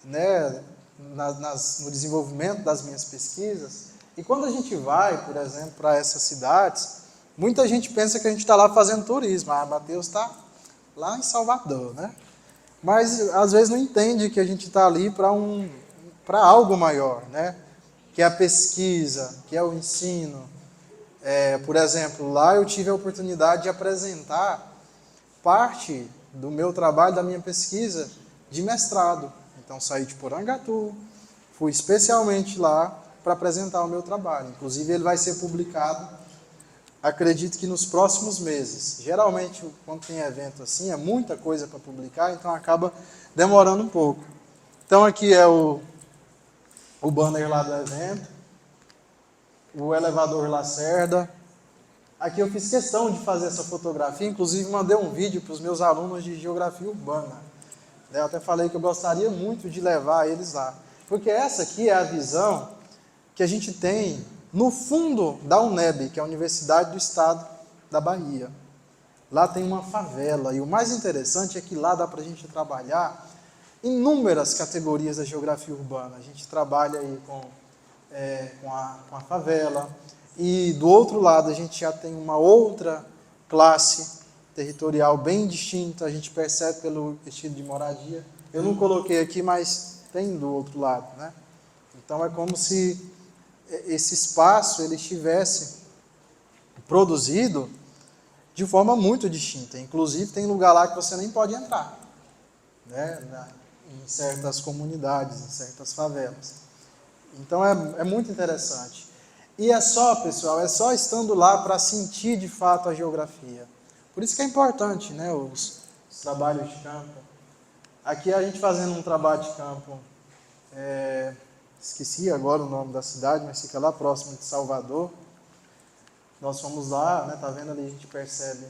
S2: né, no desenvolvimento das minhas pesquisas. E quando a gente vai, por exemplo, para essas cidades, muita gente pensa que a gente está lá fazendo turismo. Ah, Mateus está lá em Salvador, né? Mas às vezes não entende que a gente está ali para algo maior, né? Que é a pesquisa, que é o ensino. Por exemplo, lá eu tive a oportunidade de apresentar parte do meu trabalho, da minha pesquisa de mestrado. Então saí de Porangatu, fui especialmente lá para apresentar o meu trabalho. Inclusive ele vai ser publicado, acredito que nos próximos meses. Geralmente quando tem evento assim é muita coisa para publicar, então acaba demorando um pouco. Então aqui é o banner lá do evento, o elevador Lacerda. Aqui eu fiz questão de fazer essa fotografia, inclusive mandei um vídeo para os meus alunos de Geografia Urbana. Eu até falei que eu gostaria muito de levar eles lá. Porque essa aqui é a visão que a gente tem no fundo da UNEB, que é a Universidade do Estado da Bahia. Lá tem uma favela, e o mais interessante é que lá dá para a gente trabalhar inúmeras categorias da geografia urbana. A gente trabalha aí com a favela, e do outro lado a gente já tem uma outra classe territorial bem distinta, a gente percebe pelo estilo de moradia. Eu não coloquei aqui, mas tem do outro lado, né? Então é como se esse espaço ele estivesse produzido de forma muito distinta. Inclusive tem lugar lá que você nem pode entrar, né? Em certas comunidades, em certas favelas. Então é muito interessante. E pessoal, é só estando lá para sentir de fato a geografia. Por isso que é importante, né, os trabalhos de campo. Aqui a gente fazendo um trabalho de campo, esqueci agora o nome da cidade, mas fica lá próximo de Salvador. Nós fomos lá, né, tá vendo ali, a gente percebe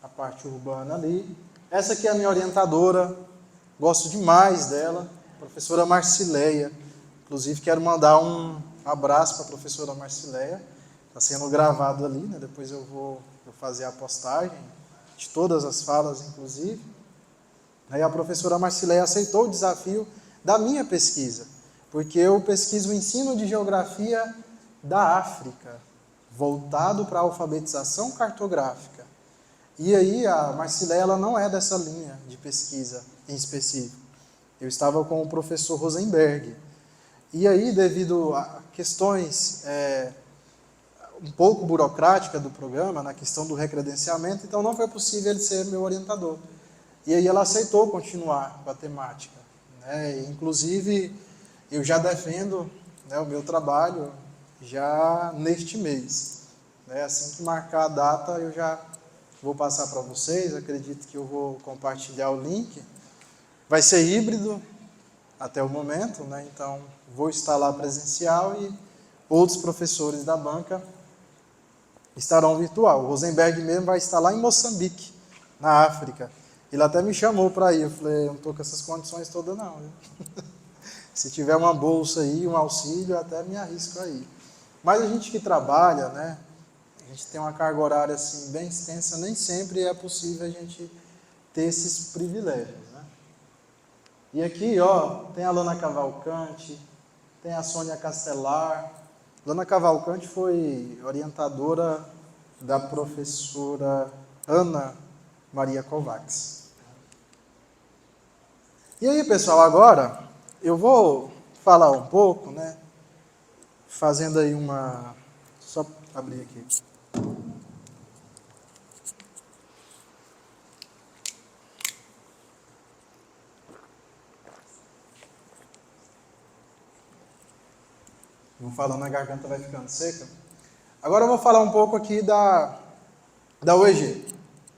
S2: a parte urbana ali. Essa aqui é a minha orientadora, gosto demais dela, professora Marcileia. Inclusive quero mandar um abraço para a professora Marcileia. Está sendo gravado ali, né? Depois eu vou fazer a postagem de todas as falas, inclusive. Aí a professora Marcileia aceitou o desafio da minha pesquisa, porque eu pesquiso o ensino de geografia da África, voltado para a alfabetização cartográfica. E aí a Marcileia ela não é dessa linha de pesquisa em específico. Eu estava com o professor Rosenberg. E aí, devido a questões um pouco burocráticas do programa, na questão do recredenciamento, então não foi possível ele ser meu orientador. E aí ela aceitou continuar com a temática, né? Inclusive, eu já defendo, né, o meu trabalho já neste mês, né? Assim que marcar a data, eu já vou passar para vocês, acredito que eu vou compartilhar o link. Vai ser híbrido até o momento, né? Então vou estar lá presencial e outros professores da banca estarão virtual. O Rosenberg mesmo vai estar lá em Moçambique, na África. Ele até me chamou para ir, eu falei, eu não estou com essas condições todas não. Se tiver uma bolsa aí, um auxílio, eu até me arrisco aí. Mas a gente que trabalha, né? A gente tem uma carga horária assim, bem extensa, nem sempre é possível a gente ter esses privilégios, né? E aqui, ó, tem a Lana Cavalcante, tem a Sônia Castelar. Lana Cavalcante foi orientadora da professora Ana Maria Kovacs. E aí, pessoal, agora eu vou falar um pouco, né? Fazendo aí uma... Só abrir aqui. Vou falando, a garganta vai ficando seca. Agora eu vou falar um pouco aqui da UEG.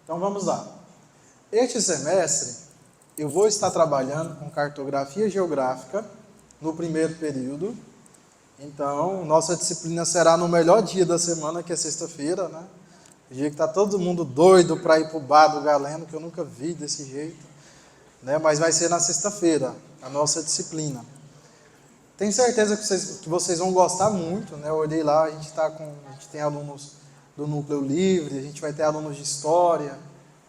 S2: Então vamos lá. Este semestre eu vou estar trabalhando com cartografia geográfica no primeiro período. Então, nossa disciplina será no melhor dia da semana, que é sexta-feira, né? O dia que está todo mundo doido para ir para o bar do Galeno, que eu nunca vi desse jeito, né? Mas vai ser na sexta-feira, a nossa disciplina. Tenho certeza que vocês vão gostar muito, né? Eu olhei lá, a gente tem alunos do Núcleo Livre, a gente vai ter alunos de História,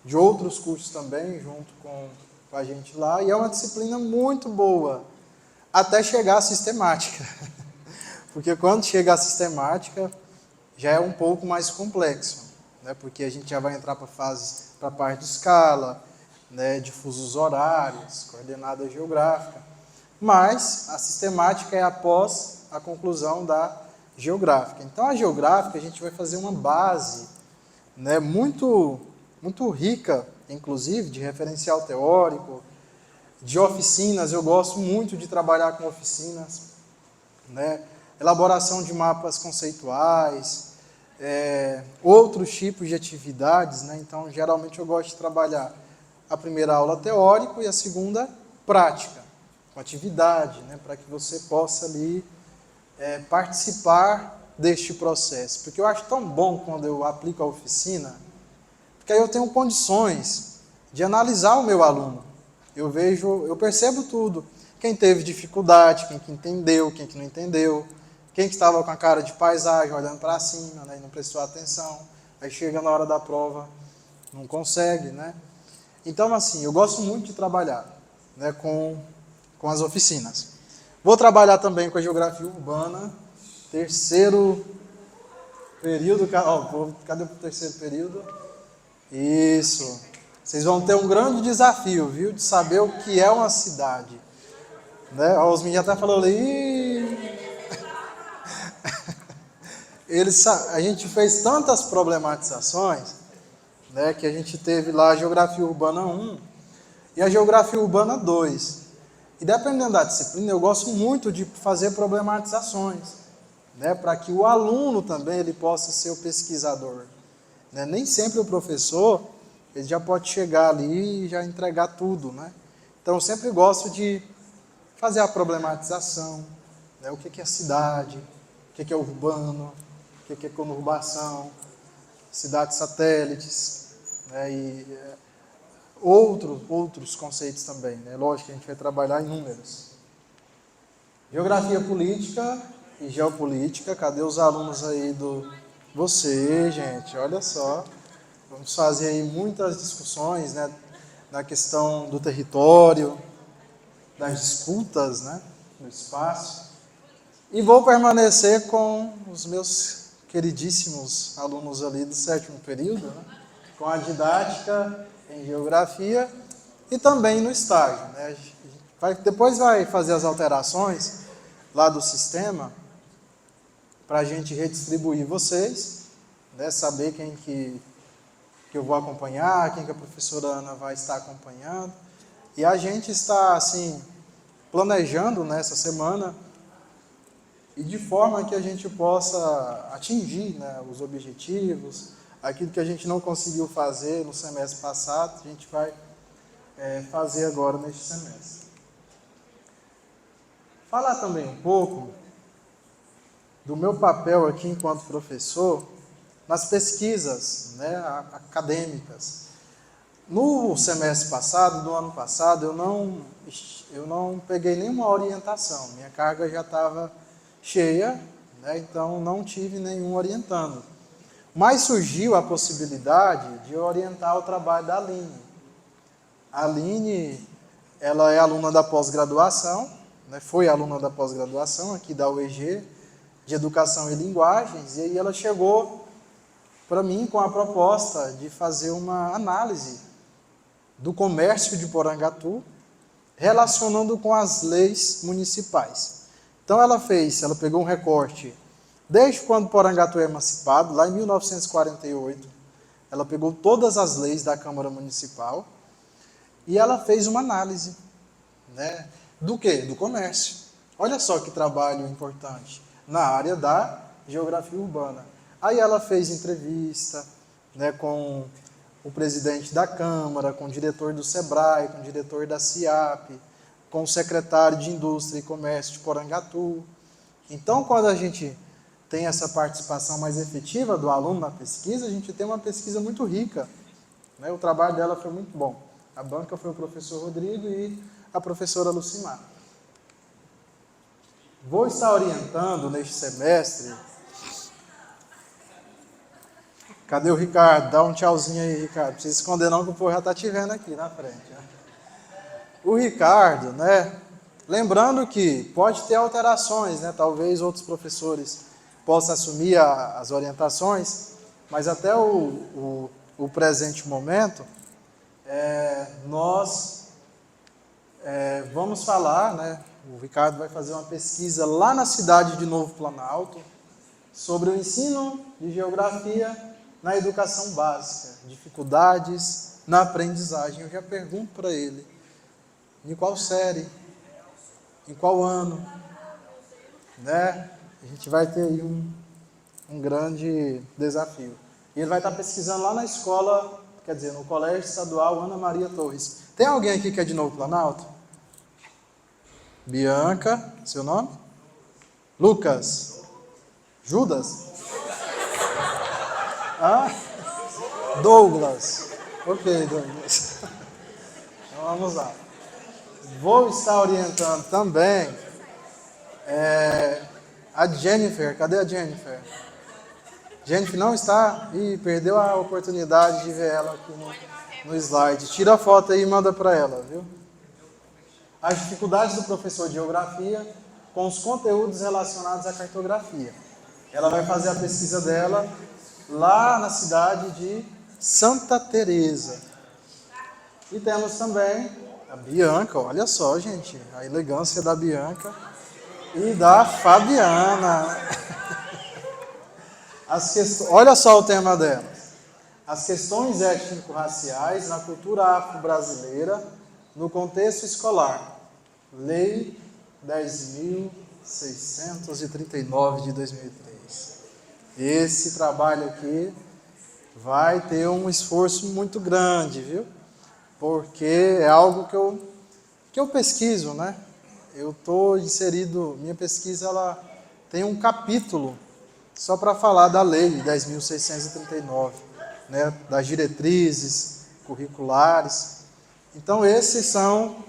S2: de outros cursos também, junto com a gente lá, e é uma disciplina muito boa, até chegar à sistemática. Porque quando chega à sistemática, já é um pouco mais complexo, né? Porque a gente já vai entrar para a parte de escala, né? De fusos horários, coordenada geográfica. Mas a sistemática é após a conclusão da geográfica. Então, a geográfica, a gente vai fazer uma base, né, muito rica, inclusive, de referencial teórico, de oficinas. Eu gosto muito de trabalhar com oficinas, né, elaboração de mapas conceituais, outros tipos de atividades, né. Então, geralmente, eu gosto de trabalhar a primeira aula teórico e a segunda prática, com atividade, né, para que você possa ali participar deste processo. Porque eu acho tão bom quando eu aplico a oficina, porque aí eu tenho condições de analisar o meu aluno. Eu percebo tudo. Quem teve dificuldade, quem que entendeu, quem que não entendeu, quem que estava com a cara de paisagem, olhando para cima, né, e não prestou atenção, aí chega na hora da prova, não consegue, né? Então, assim, eu gosto muito de trabalhar, né, com as oficinas. Vou trabalhar também com a geografia urbana, terceiro período. Cadê o terceiro período? Isso. Vocês vão ter um grande desafio, viu? De saber o que é uma cidade. Né? Os meninos já estão falando ali. A gente fez tantas problematizações, né, que a gente teve lá a geografia urbana 1 e a geografia urbana 2. E dependendo da disciplina, eu gosto muito de fazer problematizações, né, para que o aluno também ele possa ser o pesquisador. Né? Nem sempre o professor ele já pode chegar ali e já entregar tudo. Né? Então, eu sempre gosto de fazer a problematização, né? O que é cidade, o que é urbano, o que é conurbação, cidades satélites, né? E outros conceitos também, né? Lógico que a gente vai trabalhar em números. Geografia política e geopolítica, cadê os alunos aí Você, gente, olha só. Vamos fazer aí muitas discussões, né? Na questão do território, das disputas, né? No espaço. E vou permanecer com os meus queridíssimos alunos ali do sétimo período, né? Com a didática em geografia e também no estágio. Né? Depois vai fazer as alterações lá do sistema para a gente redistribuir vocês, né? Saber quem que eu vou acompanhar, quem que a professora Ana vai estar acompanhando. E a gente está, assim, planejando nessa semana e de forma que a gente possa atingir, né, os objetivos, aquilo que a gente não conseguiu fazer no semestre passado, a gente vai fazer agora neste semestre. Falar também um pouco do meu papel aqui enquanto professor nas pesquisas, né, acadêmicas. No semestre passado, do ano passado, eu não peguei nenhuma orientação, minha carga já estava cheia, né, então não tive nenhum orientando. Mas surgiu a possibilidade de orientar o trabalho da Aline. A Aline, ela é aluna da pós-graduação, né, foi aluna da pós-graduação aqui da UEG, de Educação e Linguagens, e aí ela chegou para mim com a proposta de fazer uma análise do comércio de Porangatu, relacionando com as leis municipais. Então ela pegou um recorte desde quando Porangatu é emancipado, lá em 1948, ela pegou todas as leis da Câmara Municipal e ela fez uma análise, né, do quê? Do comércio. Olha só que trabalho importante, na área da geografia urbana. Aí ela fez entrevista, né, com o presidente da Câmara, com o diretor do SEBRAE, com o diretor da CIAP, com o secretário de Indústria e Comércio de Porangatu. Então, quando a gente tem essa participação mais efetiva do aluno na pesquisa, a gente tem uma pesquisa muito rica, né? O trabalho dela foi muito bom. A banca foi o professor Rodrigo e a professora Lucimar. Vou estar orientando neste semestre. Cadê o Ricardo? Dá um tchauzinho aí, Ricardo. Não precisa esconder não, que o povo já está te vendo aqui na frente. Né? O Ricardo, né? Lembrando que pode ter alterações, né? Talvez outros professores possam assumir as orientações, mas até o presente momento, nós vamos falar, né? O Ricardo vai fazer uma pesquisa lá na cidade de Novo Planalto sobre o ensino de geografia na educação básica, dificuldades na aprendizagem. Eu já pergunto para ele, em qual série, em qual ano, né? A gente vai ter aí um grande desafio. E ele vai estar pesquisando lá na escola, quer dizer, no Colégio Estadual Ana Maria Torres. Tem alguém aqui que é de Novo Planalto? Bianca, seu nome? Lucas? Judas? Ah? Douglas. Ok, Douglas. Então vamos lá. Vou estar orientando também a Jennifer. Cadê a Jennifer? Jennifer não está? Ih, perdeu a oportunidade de ver ela aqui no slide. Tira a foto aí e manda para ela, viu? As dificuldades do professor de geografia com os conteúdos relacionados à cartografia. Ela vai fazer a pesquisa dela lá na cidade de Santa Teresa. E temos também a Bianca, olha só, gente, a elegância da Bianca e da Fabiana. Olha só o tema delas. As questões étnico-raciais na cultura afro-brasileira no contexto escolar. Lei 10.639 de 2003. Esse trabalho aqui vai ter um esforço muito grande, viu? Porque é algo que eu pesquiso, né? Eu estou inserido, minha pesquisa ela tem um capítulo só para falar da lei 10.639, né? Das diretrizes curriculares. Então esses são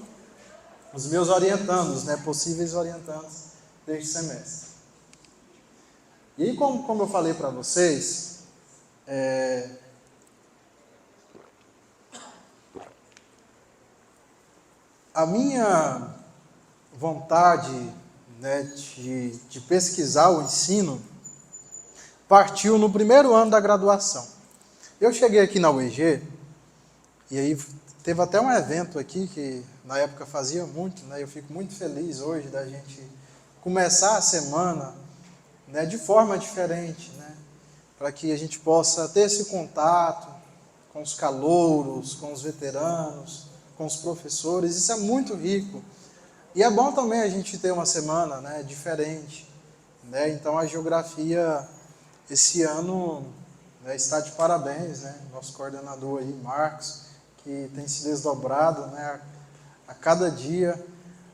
S2: os meus orientandos, né? Possíveis orientandos deste semestre. E como eu falei para vocês, a minha vontade, né, de pesquisar o ensino partiu no primeiro ano da graduação. Eu cheguei aqui na UEG, e aí teve até um evento aqui que na época fazia muito, né, eu fico muito feliz hoje da gente começar a semana, né, de forma diferente, né, para que a gente possa ter esse contato com os calouros, com os veteranos, com os professores. Isso é muito rico. E é bom também a gente ter uma semana, né, diferente, né? Então a geografia esse ano, né, está de parabéns, né? Nosso coordenador aí, Marcos, que tem se desdobrado, né, a cada dia.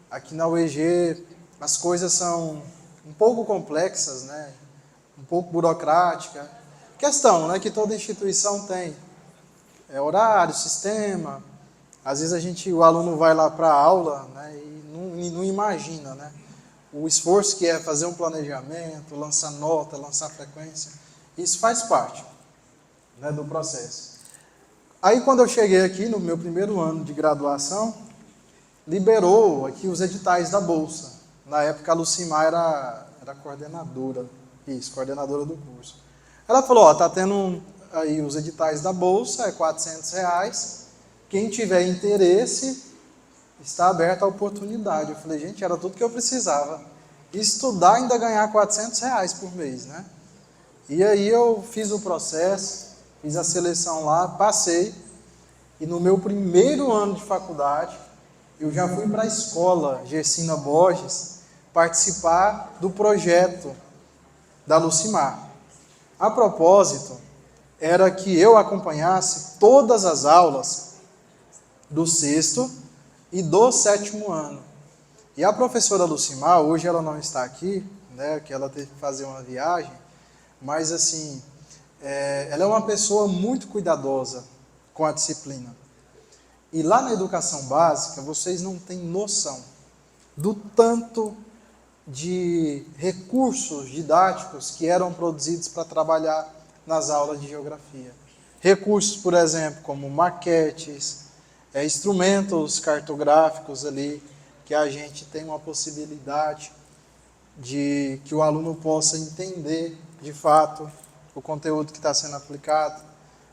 S2: Aqui na UEG as coisas são um pouco complexas, né? Um pouco burocrática. Questão, né, que toda instituição tem. Horário, sistema. Às vezes o aluno vai lá para a aula, né, e não imagina, né, o esforço que é fazer um planejamento, lançar nota, lançar frequência. Isso faz parte. né, do processo. Aí, quando eu cheguei aqui, no meu primeiro ano de graduação, liberou aqui os editais da Bolsa. Na época, a Lucimar era coordenadora, coordenadora do curso. Ela falou, ó, tá tendo aí os editais da Bolsa, é R$400. Quem tiver interesse, está aberta a oportunidade. Eu falei, gente, era tudo que eu precisava. Estudar e ainda ganhar R$400 por mês, né? E aí eu fiz o processo, fiz a seleção lá, passei. E no meu primeiro ano de faculdade, eu já fui para a escola Gersina Borges participar do projeto da Lucimar. A propósito, era que eu acompanhasse todas as aulas do 6º e do 7º ano. E a professora Lucimar, hoje ela não está aqui, né, que ela teve que fazer uma viagem, mas assim, ela é uma pessoa muito cuidadosa com a disciplina. E lá na educação básica, vocês não têm noção do tanto de recursos didáticos que eram produzidos para trabalhar nas aulas de geografia. Recursos, por exemplo, como maquetes, instrumentos cartográficos ali, que a gente tem uma possibilidade de que o aluno possa entender, de fato, o conteúdo que está sendo aplicado.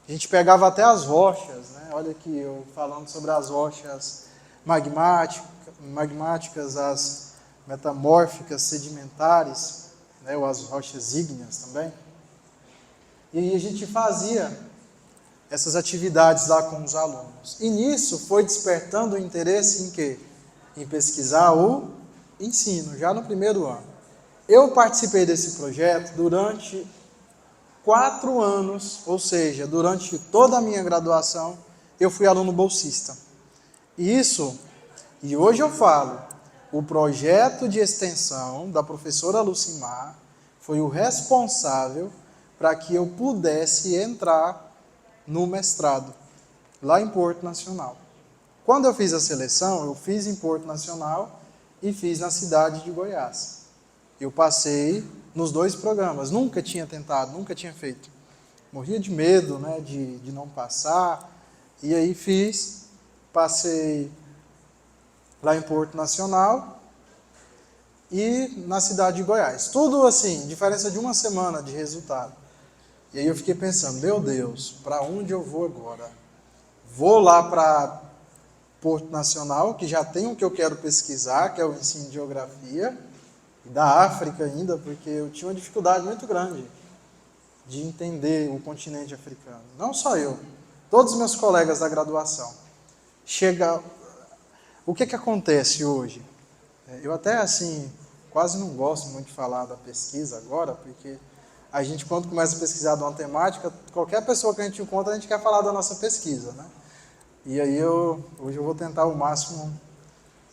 S2: A gente pegava até as rochas, né? Olha aqui, eu falando sobre as rochas magmáticas, as metamórficas sedimentares, né? Ou as rochas ígneas também. E aí a gente fazia essas atividades lá com os alunos. E nisso foi despertando o interesse em quê? Em pesquisar o ensino, já no primeiro ano. Eu participei desse projeto durante 4 anos, ou seja, durante toda a minha graduação, eu fui aluno bolsista. E hoje eu falo, o projeto de extensão da professora Lucimar foi o responsável para que eu pudesse entrar no mestrado, lá em Porto Nacional. Quando eu fiz a seleção, eu fiz em Porto Nacional e fiz na cidade de Goiás. Eu passei nos 2 programas, nunca tinha tentado, nunca tinha feito. Morria de medo, né, de não passar, e aí passei lá em Porto Nacional e na cidade de Goiás. Tudo assim, diferença de 1 semana de resultado. E aí eu fiquei pensando, meu Deus, para onde eu vou agora? Vou lá para Porto Nacional, que já tem o que eu quero pesquisar, que é o ensino de geografia, e da África ainda, porque eu tinha uma dificuldade muito grande de entender o continente africano. Não só eu, todos os meus colegas da graduação. O que acontece hoje? Eu até, assim, quase não gosto muito de falar da pesquisa agora, porque a gente, quando começa a pesquisar de uma temática, qualquer pessoa que a gente encontra, a gente quer falar da nossa pesquisa, né? E aí, hoje eu vou tentar ao máximo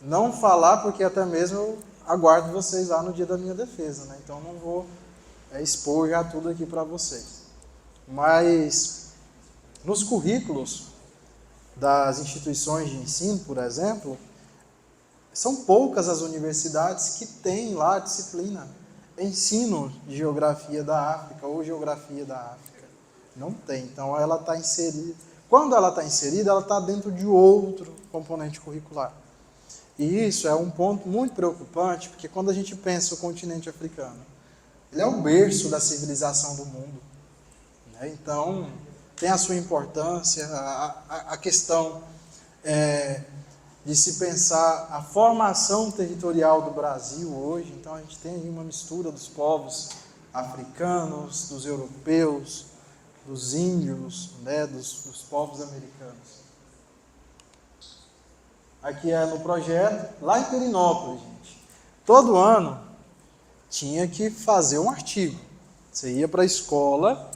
S2: não falar, porque até mesmo eu aguardo vocês lá no dia da minha defesa, né? Então, não vou expor já tudo aqui para vocês. Mas, nos currículos das instituições de ensino, por exemplo, são poucas as universidades que têm lá a disciplina ensino de geografia da África ou geografia da África. Não tem. Então, ela está inserida. Quando ela está inserida, ela está dentro de outro componente curricular. E isso é um ponto muito preocupante, porque quando a gente pensa o continente africano, ele é o berço da civilização do mundo, né? Então, tem a sua importância, a questão de se pensar a formação territorial do Brasil hoje. Então, a gente tem aí uma mistura dos povos africanos, dos europeus, dos índios, né, dos povos americanos. Aqui é no projeto, lá em Perinópolis, gente. Todo ano tinha que fazer um artigo. Você ia para a escola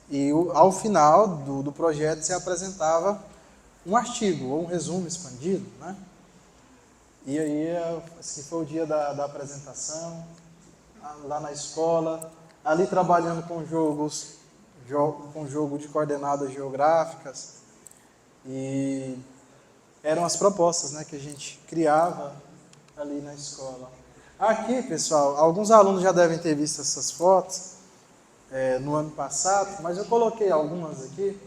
S2: e ao final do projeto você apresentava um artigo, ou um resumo expandido, né? E aí, esse foi o dia da apresentação, lá na escola, ali trabalhando com jogo de coordenadas geográficas, e eram as propostas, né, que a gente criava ali na escola. Aqui, pessoal, alguns alunos já devem ter visto essas fotos. no ano passado, mas eu coloquei algumas aqui.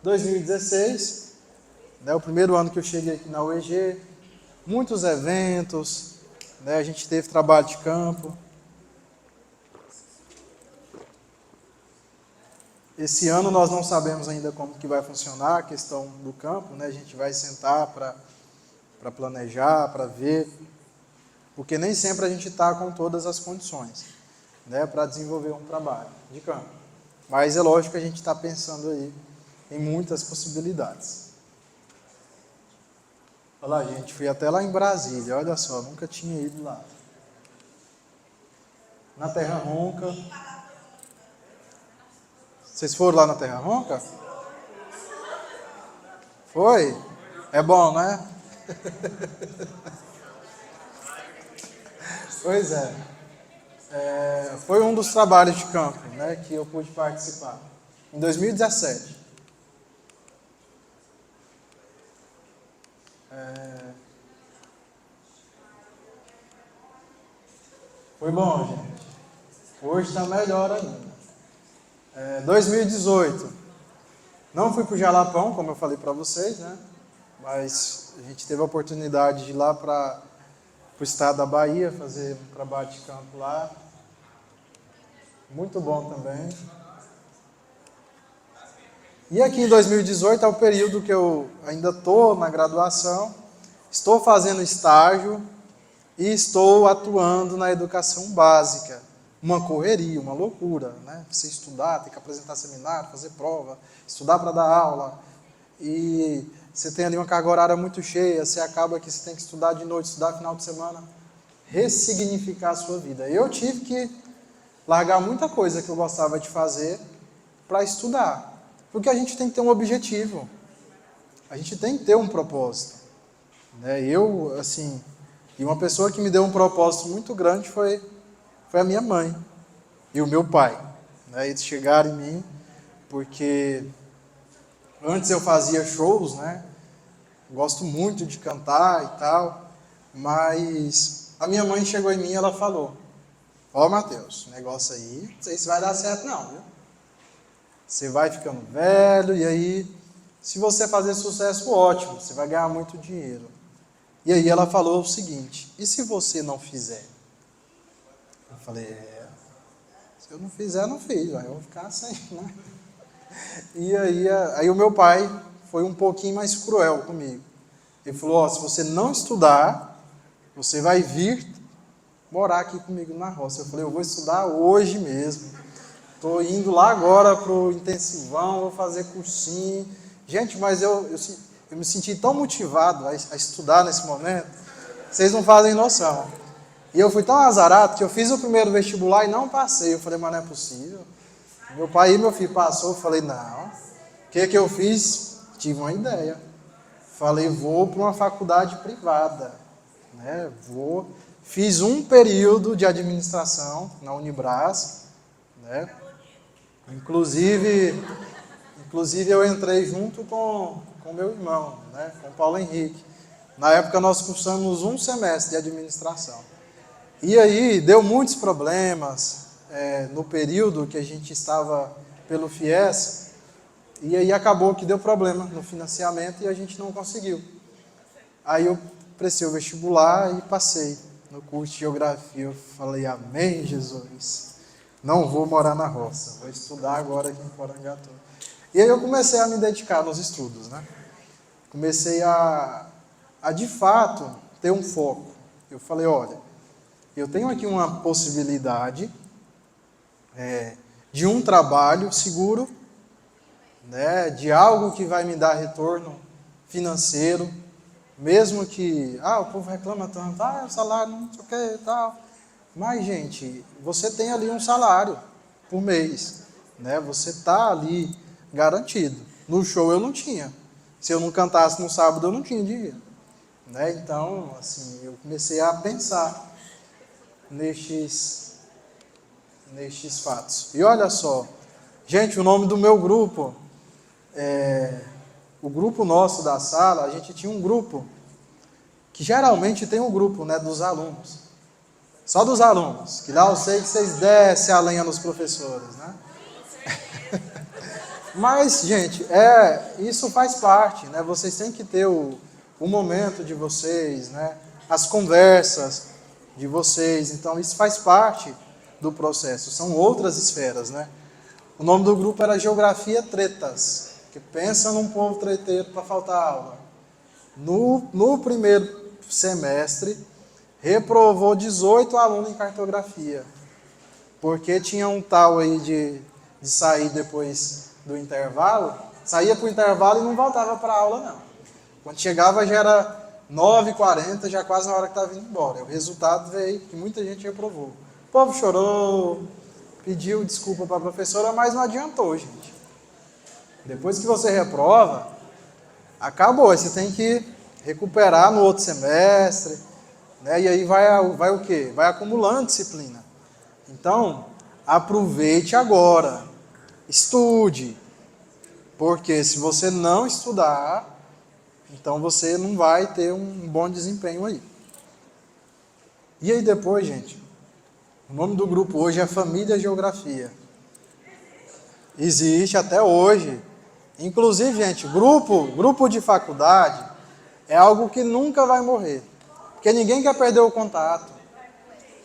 S2: 2016, né, o primeiro ano que eu cheguei aqui na UEG, muitos eventos, né, a gente teve trabalho de campo. Esse ano nós não sabemos ainda como que vai funcionar a questão do campo, né, a gente vai sentar para planejar, para ver, porque nem sempre a gente está com todas as condições, né, para desenvolver um trabalho de campo. Mas é lógico que a gente está pensando aí em muitas possibilidades. Olha lá, gente, fui até lá em Brasília, olha só, nunca tinha ido lá. Na Terra Ronca. Vocês foram lá na Terra Ronca? Foi? É bom, né? Pois é. Foi um dos trabalhos de campo, né, que eu pude participar. Em 2017. Foi bom, gente. Hoje está melhor ainda. 2018. Não fui para o Jalapão, como eu falei para vocês, né? Mas a gente teve a oportunidade de ir lá para o estado da Bahia, fazer um trabalho de campo lá. Muito bom também. E aqui em 2018 é o período que eu ainda estou na graduação, estou fazendo estágio e estou atuando na educação básica. Uma correria, uma loucura, né? Você estudar, ter que apresentar seminário, fazer prova, estudar para dar aula. E você tem ali uma carga horária muito cheia, você acaba que você tem que estudar de noite, estudar final de semana, ressignificar a sua vida. Eu tive que largar muita coisa que eu gostava de fazer para estudar. Porque a gente tem que ter um objetivo. A gente tem que ter um propósito. Né? Eu, assim, e uma pessoa que me deu um propósito muito grande foi a minha mãe e o meu pai. Né? Eles chegaram em mim porque antes eu fazia shows, né? Gosto muito de cantar e tal, mas a minha mãe chegou em mim e ela falou: ó, Mateus, negócio aí, não sei se vai dar certo não, viu? Você vai ficando velho e aí, se você fazer sucesso, ótimo, você vai ganhar muito dinheiro. E aí ela falou o seguinte: e se você não fizer? Eu falei: se eu não fizer, não fiz, aí eu vou ficar sem, né? E aí o meu pai foi um pouquinho mais cruel comigo. Ele falou: ó, se você não estudar, você vai vir morar aqui comigo na roça. Eu falei: eu vou estudar hoje mesmo. Estou indo lá agora para o intensivão, vou fazer cursinho. Gente, mas eu me senti tão motivado a estudar nesse momento, vocês não fazem noção. E eu fui tão azarado que eu fiz o primeiro vestibular e não passei. Eu falei: mas não é possível. Meu pai e meu filho passou, eu falei: não. O que eu fiz? Tive uma ideia. Falei: vou para uma faculdade privada. Né? Fiz um período de administração na Unibras. Né? Inclusive eu entrei junto com meu irmão, né? Com o Paulo Henrique. Na época nós cursamos um semestre de administração. E aí deu muitos problemas no período que a gente estava pelo FIES, e aí acabou que deu problema no financiamento e a gente não conseguiu. Aí eu prestei o vestibular e passei no curso de Geografia. Eu falei: amém, Jesus. Não vou morar na roça, vou estudar agora aqui em Porangatu. E aí eu comecei a me dedicar nos estudos, né? Comecei a de fato ter um foco. Eu falei: olha, eu tenho aqui uma possibilidade de um trabalho seguro, né, de algo que vai me dar retorno financeiro, mesmo que, o povo reclama tanto, o salário não sei o que e tal. Mas, gente, você tem ali um salário por mês, né? Você está ali garantido. No show eu não tinha. Se eu não cantasse no sábado, eu não tinha dinheiro. Né? Então, assim, eu comecei a pensar nestes fatos. E olha só, gente, o nome do meu grupo, o grupo nosso da sala, a gente tinha um grupo, que geralmente tem um grupo, né, dos alunos. Só dos alunos, que lá eu sei que vocês descem a lenha nos professores, né? Mas, gente, isso faz parte, né? Vocês têm que ter o momento de vocês, né? As conversas de vocês. Então, isso faz parte do processo. São outras esferas, né? O nome do grupo era Geografia Tretas, que pensa num povo treteiro para faltar aula. No primeiro semestre, reprovou 18 alunos em cartografia, porque tinha um tal aí de sair depois do intervalo, saía para o intervalo e não voltava para a aula, não. Quando chegava já era 9h40, já quase na hora que estava indo embora. O resultado veio que muita gente reprovou. O povo chorou, pediu desculpa para a professora, mas não adiantou, gente. Depois que você reprova, acabou. Você tem que recuperar no outro semestre, né? E aí vai o quê? Vai acumulando disciplina. Então, aproveite agora. Estude. Porque se você não estudar, então você não vai ter um bom desempenho aí. E aí depois, gente, o nome do grupo hoje é Família Geografia. Existe até hoje. Inclusive, gente, grupo de faculdade é algo que nunca vai morrer. Porque ninguém quer perder o contato.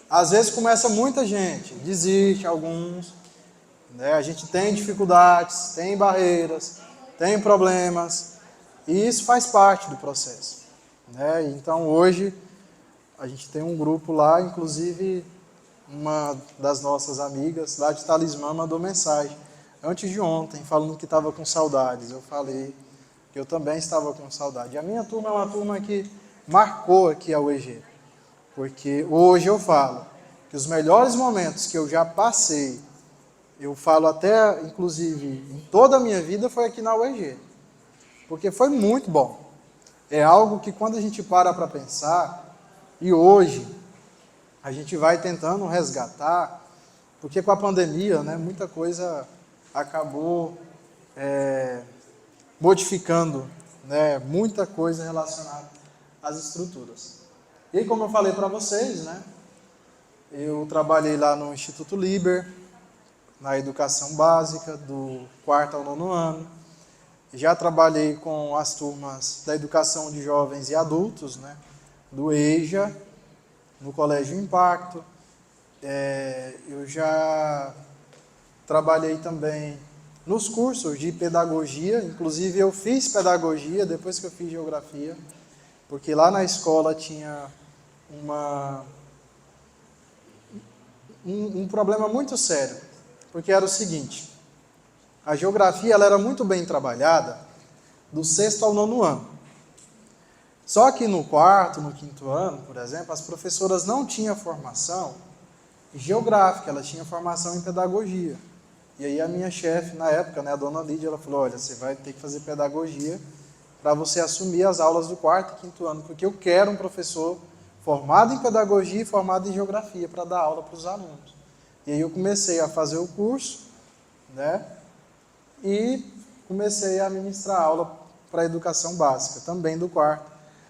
S2: Às vezes começa muita gente, desiste alguns, né? A gente tem dificuldades, tem barreiras, tem problemas, e isso faz parte do processo, né? Então hoje a gente tem um grupo lá, inclusive uma das nossas amigas lá de Talismã mandou mensagem antes de ontem, falando que estava com saudades. Eu falei que eu também estava com saudade. E a minha turma é uma turma que marcou aqui a UEG, porque hoje eu falo que os melhores momentos que eu já passei, eu falo até, inclusive, em toda a minha vida, foi aqui na UEG, porque foi muito bom. É algo que quando a gente para pensar, e hoje a gente vai tentando resgatar, porque com a pandemia, né, muita coisa acabou modificando, né, muita coisa relacionada às estruturas. E como eu falei para vocês, né, eu trabalhei lá no Instituto Liber, na educação básica, do 4º ao 9º ano. Já trabalhei com as turmas da educação de jovens e adultos, né, do EJA, no Colégio Impacto. Eu já trabalhei também nos cursos de pedagogia, inclusive eu fiz pedagogia depois que eu fiz geografia, porque lá na escola tinha um problema muito sério, porque era o seguinte: a geografia ela era muito bem trabalhada do 6º ao 9º ano. Só que no 4º, no 5º ano, por exemplo, as professoras não tinham formação geográfica, elas tinham formação em pedagogia. E aí a minha chefe, na época, né, a dona Lídia, ela falou: olha, você vai ter que fazer pedagogia para você assumir as aulas do 4º e 5º ano, porque eu quero um professor formado em pedagogia e formado em geografia para dar aula para os alunos. E aí eu comecei a fazer o curso, né, e comecei a ministrar aula para a educação básica, também do 4º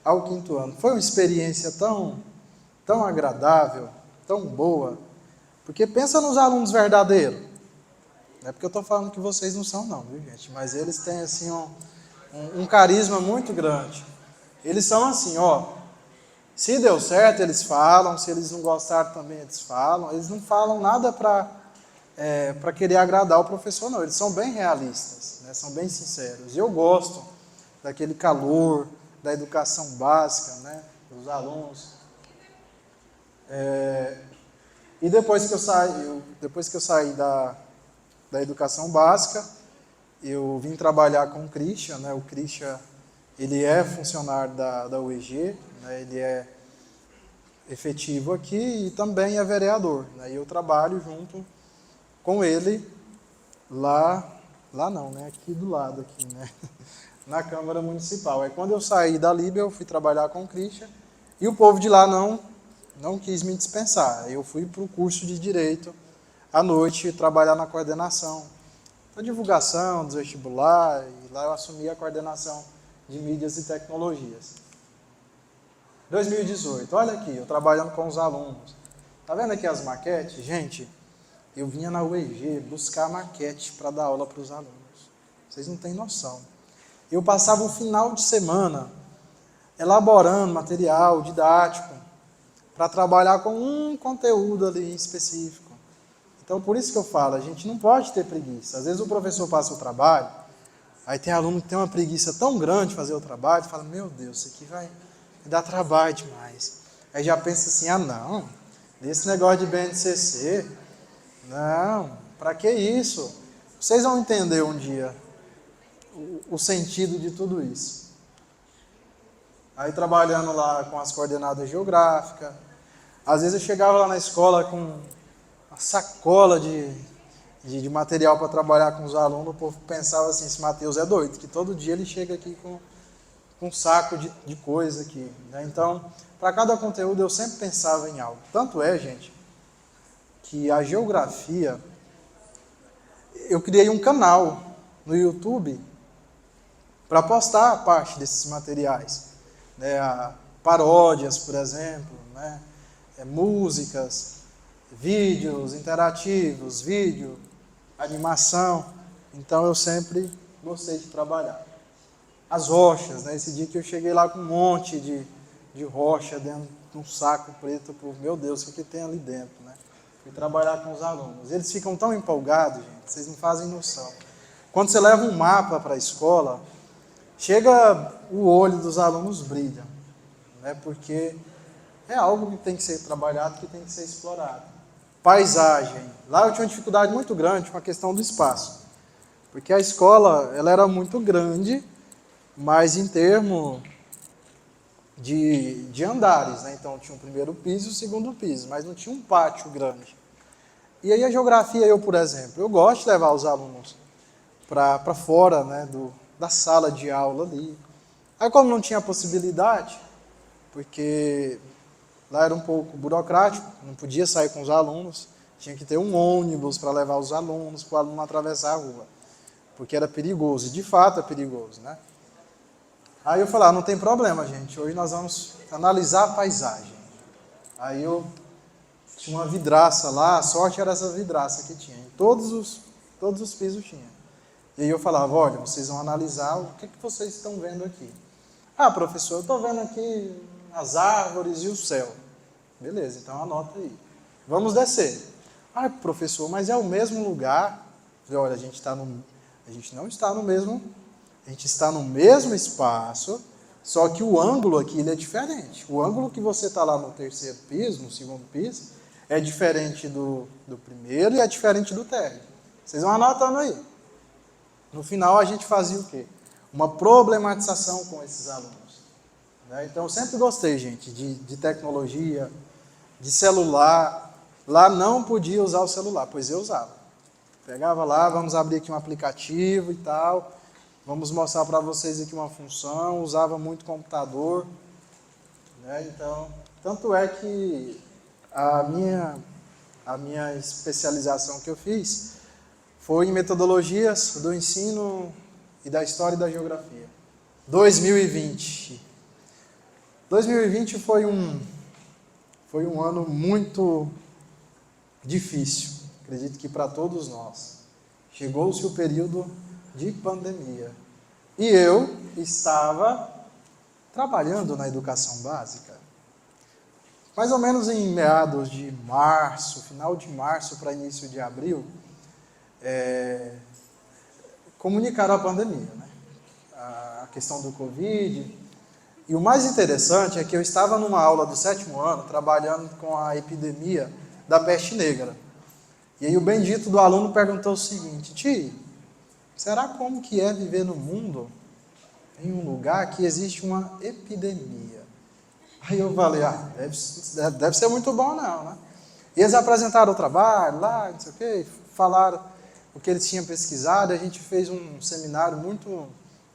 S2: ao 5º ano. Foi uma experiência tão agradável, tão boa, porque pensa nos alunos verdadeiros. Não é porque eu estou falando que vocês não são, não, viu, gente? Mas eles têm, assim, um carisma muito grande. Eles são assim, ó, se deu certo, eles falam, se eles não gostaram também, eles falam. Eles não falam nada para querer agradar o professor, não. Eles são bem realistas, né? São bem sinceros. E eu gosto daquele calor, da educação básica, né, dos alunos. E depois que eu saí da educação básica, eu vim trabalhar com o Christian, né? O Christian, ele é funcionário da UEG, né? Ele é efetivo aqui e também é vereador, né? E eu trabalho junto com ele lá não, né? Aqui do lado, aqui, né? Na Câmara Municipal. Aí quando eu saí da Líbia, eu fui trabalhar com o Christian e o povo de lá não quis me dispensar. Eu fui para o curso de Direito à noite trabalhar na coordenação da divulgação dos vestibulares, e lá eu assumi a coordenação de mídias e tecnologias. 2018, olha aqui, eu trabalhando com os alunos, Tá vendo aqui as maquetes? Gente, eu vinha na UEG buscar maquete para dar aula para os alunos. Vocês não têm noção. Eu passava o final de semana elaborando material didático para trabalhar com um conteúdo ali específico. Então, por isso que eu falo, a gente não pode ter preguiça. Às vezes o professor passa o trabalho, aí tem aluno que tem uma preguiça tão grande de fazer o trabalho, fala, meu Deus, isso aqui vai dar trabalho demais. Aí já pensa assim, ah não, desse negócio de BNCC, não, para que isso? Vocês vão entender um dia o sentido de tudo isso. Aí trabalhando lá com as coordenadas geográficas, às vezes eu chegava lá na escola com uma sacola de material para trabalhar com os alunos, o povo pensava assim, esse Matheus é doido, que todo dia ele chega aqui com um saco de coisa aqui. Né? Então, para cada conteúdo eu sempre pensava em algo. Tanto é, gente, que a geografia, eu criei um canal no YouTube para postar parte desses materiais. Né? Paródias, por exemplo, né? Músicas, vídeos interativos, vídeo, animação. Então eu sempre gostei de trabalhar. As rochas, né? Esse dia que eu cheguei lá com um monte de rocha dentro de um saco preto, meu Deus, o que tem ali dentro, né? Fui trabalhar com os alunos. Eles ficam tão empolgados, gente, vocês não fazem noção. Quando você leva um mapa para a escola, chega o olho dos alunos brilha, né? Porque é algo que tem que ser trabalhado, que tem que ser explorado. Paisagem. Lá eu tinha uma dificuldade muito grande com a questão do espaço. Porque a escola ela era muito grande, mas em termos de andares. Né? Então tinha o primeiro piso e o segundo piso, mas não tinha um pátio grande. E aí a geografia, eu, por exemplo, eu gosto de levar os alunos para fora, né, da sala de aula ali. Aí como não tinha possibilidade, porque lá era um pouco burocrático, não podia sair com os alunos, tinha que ter um ônibus para levar os alunos, para o aluno atravessar a rua, porque era perigoso, e de fato é perigoso, né? Aí eu falei, não tem problema, gente, hoje nós vamos analisar a paisagem. Aí eu tinha uma vidraça lá, a sorte era essa vidraça que tinha, em todos os pisos tinha. E aí eu falava, olha, vocês vão analisar o que vocês estão vendo aqui. Ah, professor, eu estou vendo aqui as árvores e o céu. Beleza, então anota aí. Vamos descer. Ah, professor, mas é o mesmo lugar? Eu falei, olha, a gente não está no mesmo, a gente está no mesmo espaço, só que o ângulo aqui ele é diferente. O ângulo que você está lá no terceiro piso, no segundo piso, é diferente do primeiro e é diferente do térreo. Vocês vão anotando aí. No final a gente fazia o quê? Uma problematização com esses alunos. Então eu sempre gostei, gente, de tecnologia, de celular. Lá não podia usar o celular, pois eu usava. Pegava lá, vamos abrir aqui um aplicativo e tal, vamos mostrar para vocês aqui uma função, usava muito computador. Né? Então, tanto é que a minha especialização que eu fiz foi em metodologias do ensino e da história e da geografia. 2020 foi um ano muito difícil, acredito que para todos nós. Chegou-se o período de pandemia. E eu estava trabalhando na educação básica. Mais ou menos em meados de março, final de março para início de abril, comunicaram a pandemia, né? A questão do Covid. E o mais interessante é que eu estava numa aula do 7º ano, trabalhando com a epidemia da peste negra. E aí o bendito do aluno perguntou o seguinte, tio, será como que é viver no mundo em um lugar que existe uma epidemia? Aí eu falei, deve ser muito bom não, né? E eles apresentaram o trabalho lá, não sei o quê, falaram o que eles tinham pesquisado, a gente fez um seminário muito,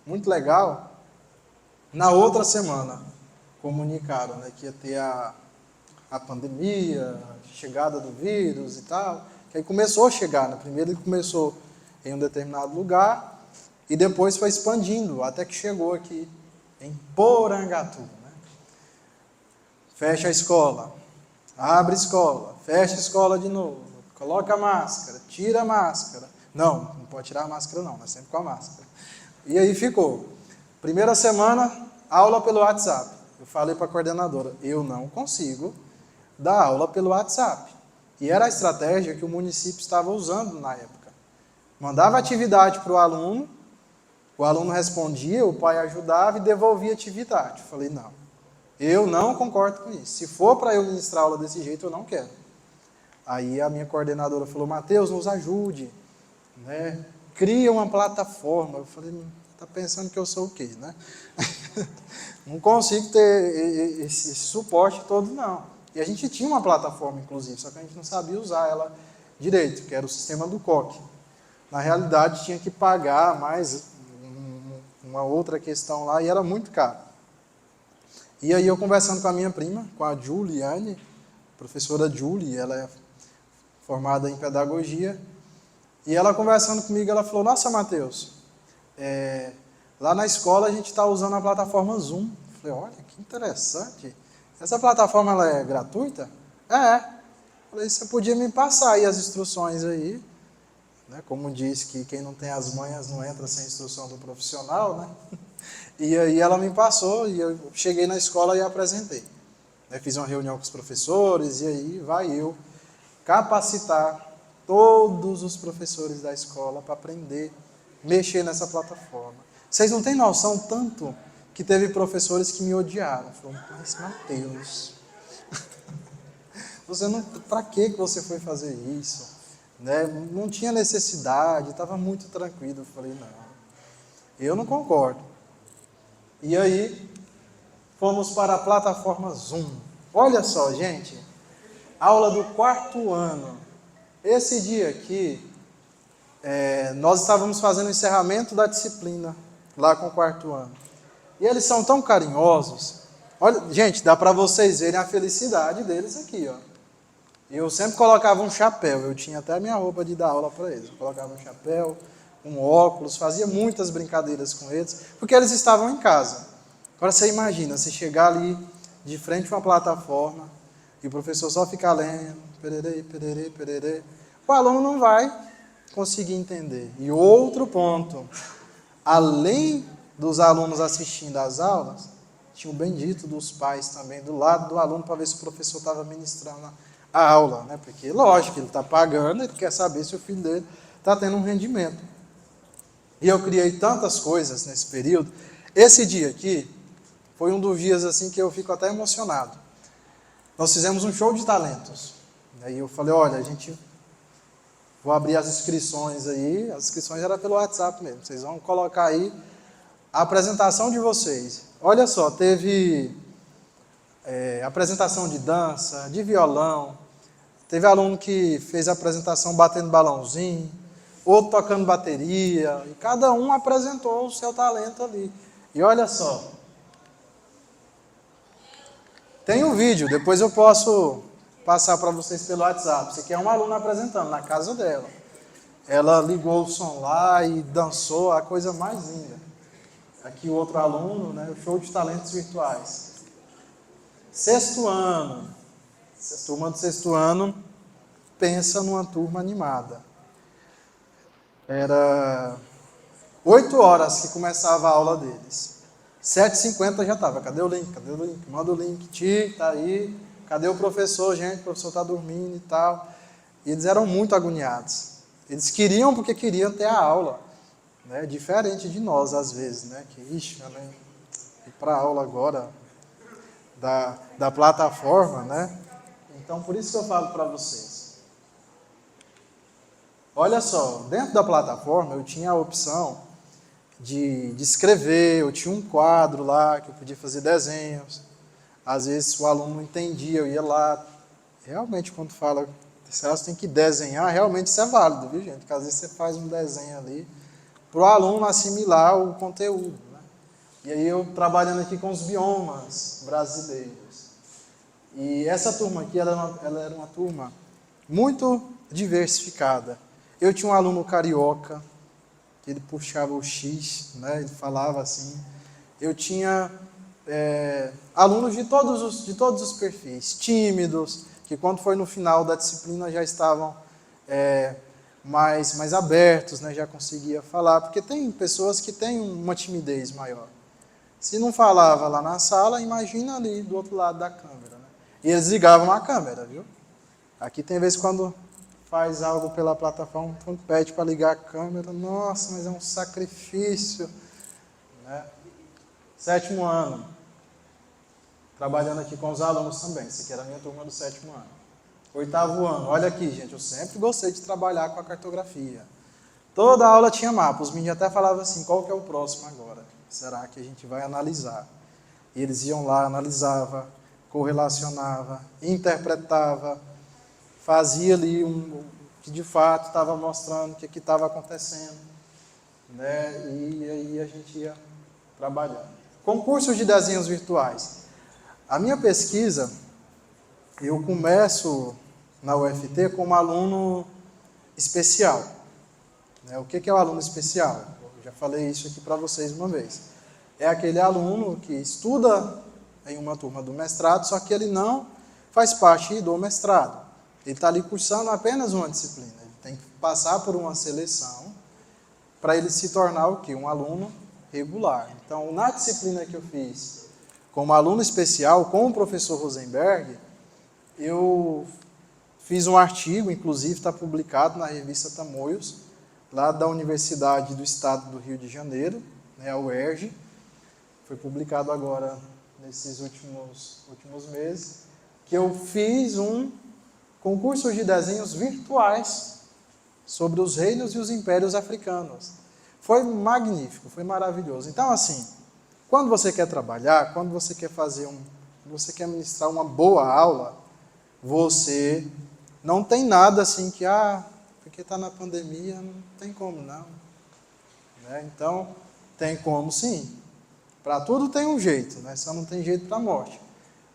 S2: muito legal. Na outra semana, comunicaram, né, que ia ter a pandemia, a chegada do vírus e tal, que aí começou a chegar, né? Primeiro ele começou em um determinado lugar e depois foi expandindo, até que chegou aqui em Porangatu. Né? Fecha a escola. Abre escola, fecha escola de novo, coloca a máscara, tira a máscara. Não, não pode tirar a máscara não, mas sempre com a máscara. E aí ficou. Primeira semana, aula pelo WhatsApp. Eu falei para a coordenadora, eu não consigo dar aula pelo WhatsApp. E era a estratégia que o município estava usando na época. Mandava atividade para o aluno respondia, o pai ajudava e devolvia a atividade. Eu falei, não, eu não concordo com isso. Se for para eu ministrar aula desse jeito, eu não quero. Aí a minha coordenadora falou, Mateus, nos ajude, né? Cria uma plataforma. Eu falei, está pensando que eu sou o quê, né? Não consigo ter esse suporte todo, não. E a gente tinha uma plataforma, inclusive, só que a gente não sabia usar ela direito, que era o sistema do COC. Na realidade, tinha que pagar mais uma outra questão lá e era muito caro. E aí eu conversando com a minha prima, com a Juliane, professora Julie, ela é formada em pedagogia, e ela conversando comigo, ela falou, nossa, Mateus, lá na escola a gente está usando a plataforma Zoom. Eu falei, olha, que interessante. Essa plataforma ela é gratuita? É. Eu falei, você podia me passar aí as instruções aí, né? Como diz que quem não tem as manhas não entra sem instrução do profissional, né? E aí ela me passou e eu cheguei na escola e apresentei. Fiz uma reunião com os professores e aí vai eu capacitar todos os professores da escola para aprender a mexer nessa plataforma. Vocês não têm noção tanto que teve professores que me odiaram. Falaram, mas Mateus, para que você foi fazer isso? Né? Não tinha necessidade, estava muito tranquilo. Eu falei, não, eu não concordo. E aí, fomos para a plataforma Zoom. Olha só, gente, aula do 4º ano. Esse dia aqui, nós estávamos fazendo o encerramento da disciplina, lá com o 4º ano. E eles são tão carinhosos. Olha, gente, dá para vocês verem a felicidade deles aqui, ó. Eu sempre colocava um chapéu, eu tinha até a minha roupa de dar aula para eles. Eu colocava um chapéu, um óculos, fazia muitas brincadeiras com eles, porque eles estavam em casa. Agora você imagina, você chegar ali de frente a uma plataforma e o professor só ficar lendo, pererê, pererê, pererê, o aluno não vai conseguir entender. E outro ponto, além dos alunos assistindo às aulas, tinha o bendito dos pais também do lado do aluno para ver se o professor estava ministrando a aula, né? Porque, lógico, ele está pagando, ele quer saber se o filho dele está tendo um rendimento. E eu criei tantas coisas nesse período. Esse dia aqui foi um dos dias assim que eu fico até emocionado. Nós fizemos um show de talentos. Aí eu falei, olha, vou abrir as inscrições aí. As inscrições eram pelo WhatsApp mesmo. Vocês vão colocar aí a apresentação de vocês. Olha só, teve apresentação de dança, de violão. Teve aluno que fez a apresentação batendo balãozinho, outro tocando bateria, e cada um apresentou o seu talento ali. E olha só, tem um vídeo, depois eu posso passar para vocês pelo WhatsApp. Isso aqui é uma aluna apresentando na casa dela. Ela ligou o som lá e dançou, a coisa mais linda. Aqui o outro aluno, né, o show de talentos virtuais. 6º ano. Turma do 6º ano, pensa numa turma animada. Era 8 horas que começava a aula deles. 7h50 já estava. Cadê o link? Cadê o link? Manda o link. Tá aí. Cadê o professor? Gente, o professor está dormindo e tal. E eles eram muito agoniados. Eles queriam porque queriam ter a aula. Né? Diferente de nós, às vezes. Né? Que, né? Ir para a aula agora da plataforma, né? Então, por isso que eu falo para vocês. Olha só, dentro da plataforma eu tinha a opção de escrever, eu tinha um quadro lá que eu podia fazer desenhos. Às vezes o aluno não entendia, eu ia lá. Realmente, quando fala, você tem que desenhar, realmente isso é válido, viu, gente? Porque às vezes você faz um desenho ali para o aluno assimilar o conteúdo. Né? E aí eu trabalhando aqui com os biomas brasileiros. E essa turma aqui, ela era uma turma muito diversificada. Eu tinha um aluno carioca, que ele puxava o X, né? Ele falava assim. Eu tinha alunos de todos os perfis, tímidos, que quando foi no final da disciplina já estavam mais abertos, né? Já conseguia falar, porque tem pessoas que têm uma timidez maior. Se não falava lá na sala, imagina ali do outro lado da câmera, né? E eles ligavam a câmera, viu? Aqui tem vezes quando faz algo pela plataforma, quando pede para ligar a câmera, nossa, mas é um sacrifício, né? 7º ano, trabalhando aqui com os alunos também, essa aqui era a minha turma do 7º ano. 8º ano, olha aqui, gente, eu sempre gostei de trabalhar com a cartografia. Toda aula tinha mapa, os meninos até falavam assim, qual que é o próximo agora? Será que a gente vai analisar? E eles iam lá, analisava, correlacionava, interpretava, fazia ali que de fato estava mostrando o que estava acontecendo, né? E aí a gente ia trabalhando. Concursos de desenhos virtuais. A minha pesquisa, eu começo na UFT como aluno especial. O que é o aluno especial? Eu já falei isso aqui para vocês uma vez. É aquele aluno que estuda em uma turma do mestrado, só que ele não faz parte do mestrado. Ele está ali cursando apenas uma disciplina. Ele tem que passar por uma seleção para ele se tornar o quê? Um aluno regular. Então, na disciplina que eu fiz como aluno especial, com o professor Rosenberg, eu fiz um artigo, inclusive está publicado na revista Tamoios, lá da Universidade do Estado do Rio de Janeiro, né, a UERJ. Foi publicado agora nesses últimos meses, que eu fiz um concurso de desenhos virtuais sobre os reinos e os impérios africanos. Foi magnífico, foi maravilhoso. Então, assim, quando você quer trabalhar, quando você quer você quer ministrar uma boa aula, você não tem nada assim que, porque está na pandemia, não tem como não. Né? Então, tem como sim. Para tudo tem um jeito, né? Só não tem jeito para a morte.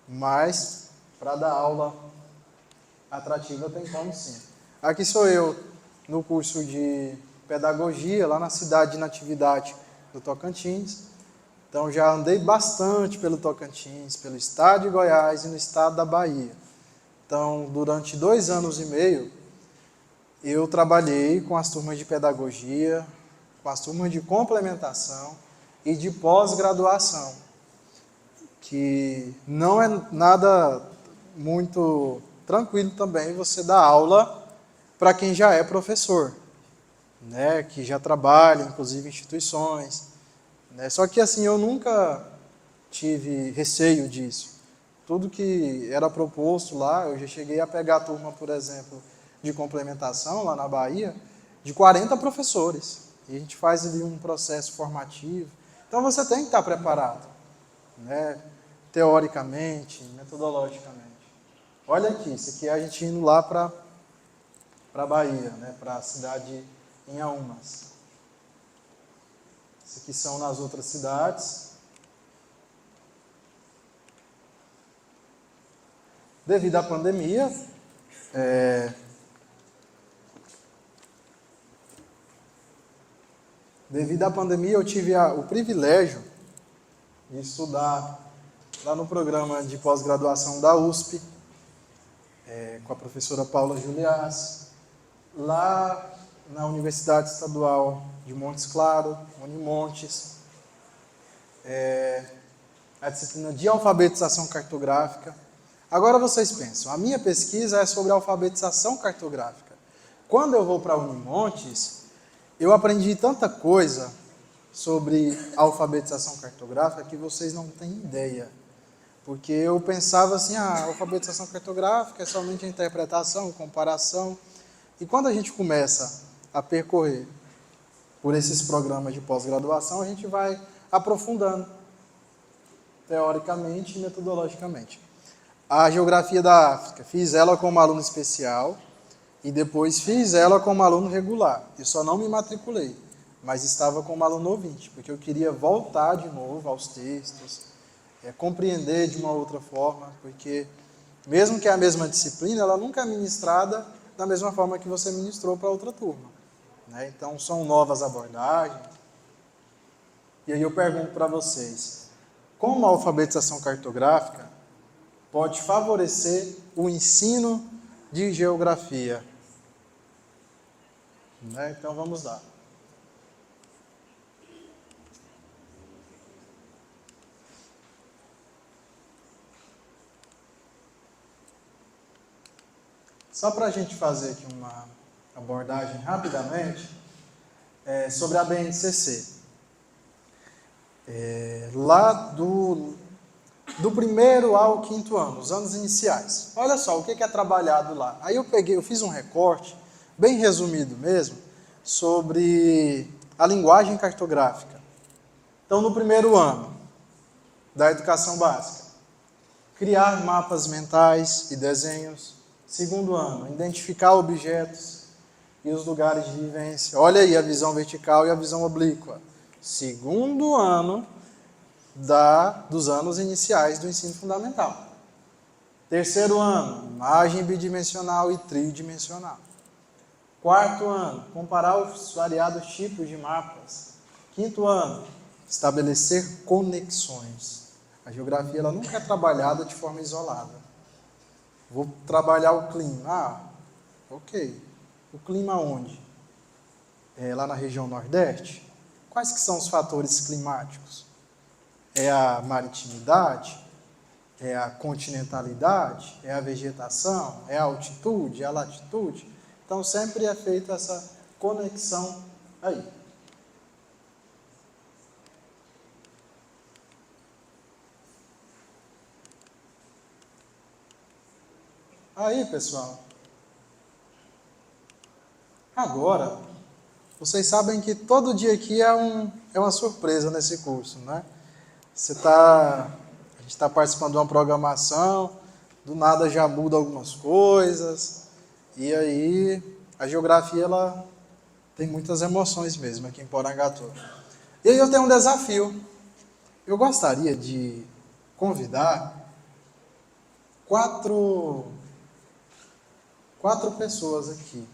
S2: Mas, para dar aula atrativa, tem como sim. Aqui sou eu, no curso de pedagogia, lá na cidade de Natividade do Tocantins. Então, já andei bastante pelo Tocantins, pelo estado de Goiás e no estado da Bahia. Então, durante 2 anos e meio, eu trabalhei com as turmas de pedagogia, com as turmas de complementação e de pós-graduação, que não é nada muito tranquilo também você dar aula para quem já é professor, né, que já trabalha, inclusive em instituições. Né? Só que assim, eu nunca tive receio disso. Tudo que era proposto lá, eu já cheguei a pegar a turma, por exemplo, de complementação lá na Bahia, de 40 professores. E a gente faz ali um processo formativo. Então você tem que estar preparado, né? Teoricamente, metodologicamente. Olha aqui, isso aqui é a gente indo lá para a Bahia, né? Para a cidade de Inhaúmas. Isso aqui são nas outras cidades. Devido à pandemia, eu tive o privilégio de estudar lá no programa de pós-graduação da USP, com a professora Paula Juliás, lá na Universidade Estadual de Montes Claros, Unimontes, a disciplina de alfabetização cartográfica. Agora vocês pensam, a minha pesquisa é sobre alfabetização cartográfica. Quando eu vou para Unimontes, eu aprendi tanta coisa sobre alfabetização cartográfica que vocês não têm ideia. Porque eu pensava assim, a alfabetização cartográfica é somente a interpretação, comparação. E quando a gente começa a percorrer por esses programas de pós-graduação, a gente vai aprofundando, teoricamente e metodologicamente. A geografia da África, fiz ela como aluno especial e depois fiz ela como aluno regular. Eu só não me matriculei, mas estava como aluno ouvinte, porque eu queria voltar de novo aos textos, compreender de uma outra forma, porque mesmo que é a mesma disciplina, ela nunca é ministrada da mesma forma que você ministrou para outra turma. Né? Então, são novas abordagens. E aí eu pergunto para vocês, como a alfabetização cartográfica pode favorecer o ensino de geografia. Né? Então vamos lá. Só para a gente fazer aqui uma abordagem rapidamente sobre a BNCC. Lá do primeiro ao quinto ano, os anos iniciais. Olha só o que é trabalhado lá. Aí eu fiz um recorte, bem resumido mesmo, sobre a linguagem cartográfica. Então, no primeiro ano da educação básica, criar mapas mentais e desenhos. Segundo ano, identificar objetos e os lugares de vivência. Olha aí a visão vertical e a visão oblíqua. Segundo ano dos anos iniciais do ensino fundamental. Terceiro ano, imagem bidimensional e tridimensional. Quarto ano, comparar os variados tipos de mapas. Quinto ano, estabelecer conexões. A geografia ela nunca é trabalhada de forma isolada. Vou trabalhar o clima. Ok. O clima onde? Lá na região Nordeste? Quais que são os fatores climáticos? É a maritimidade? É a continentalidade? É a vegetação? É a altitude? É a latitude? Então, sempre é feita essa conexão aí. Aí, pessoal. Agora, vocês sabem que todo dia aqui é uma surpresa nesse curso, né? A gente está participando de uma programação, do nada já muda algumas coisas, e aí a geografia ela tem muitas emoções mesmo aqui em Porangatu. E aí eu tenho um desafio. Eu gostaria de convidar quatro pessoas aqui.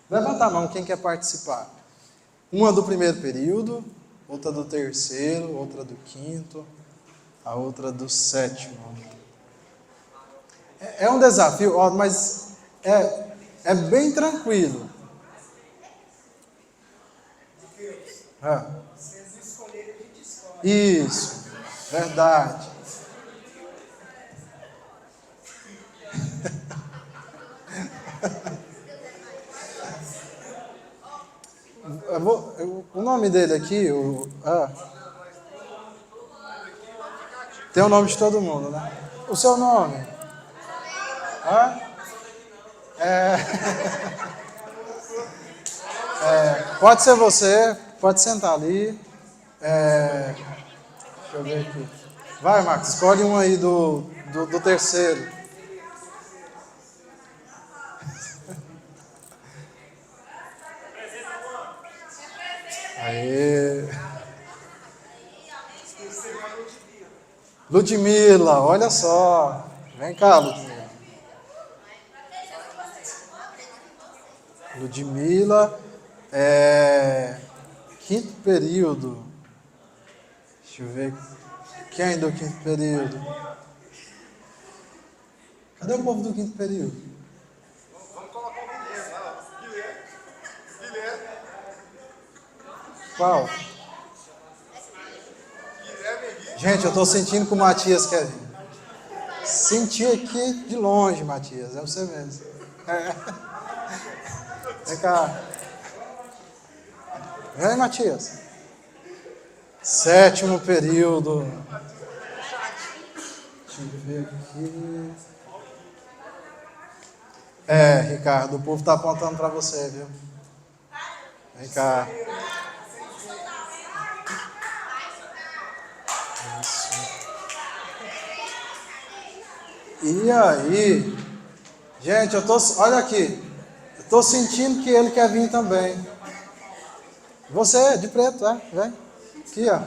S2: Levanta a mão quem quer participar. Uma do primeiro período, outra do terceiro, outra do quinto, a outra do sétimo. É um desafio, mas é bem tranquilo. Isso, verdade. O nome dele aqui, tem o nome de todo mundo, né? O seu nome? Pode ser você, pode sentar ali. Deixa eu ver aqui. Vai, Marcos, escolhe um aí do terceiro. Aê. Ludmila, olha só. Vem cá, Ludmila. Ludmila, quinto período. Deixa eu ver. Quem do quinto período? Cadê o povo do quinto período?
S3: Vamos colocar o Guilherme lá. Guilherme.
S2: Qual? Gente, eu estou sentindo que o Matias quer vir. Senti aqui de longe, Matias. É você mesmo. Vem cá. Vem, Matias. Sétimo período. Deixa eu ver aqui. Ricardo, o povo está apontando para você, viu? Vem cá. Isso. E aí? Gente, olha aqui. Eu estou sentindo que ele quer vir também. Você, de preto, vem. Aqui, ó.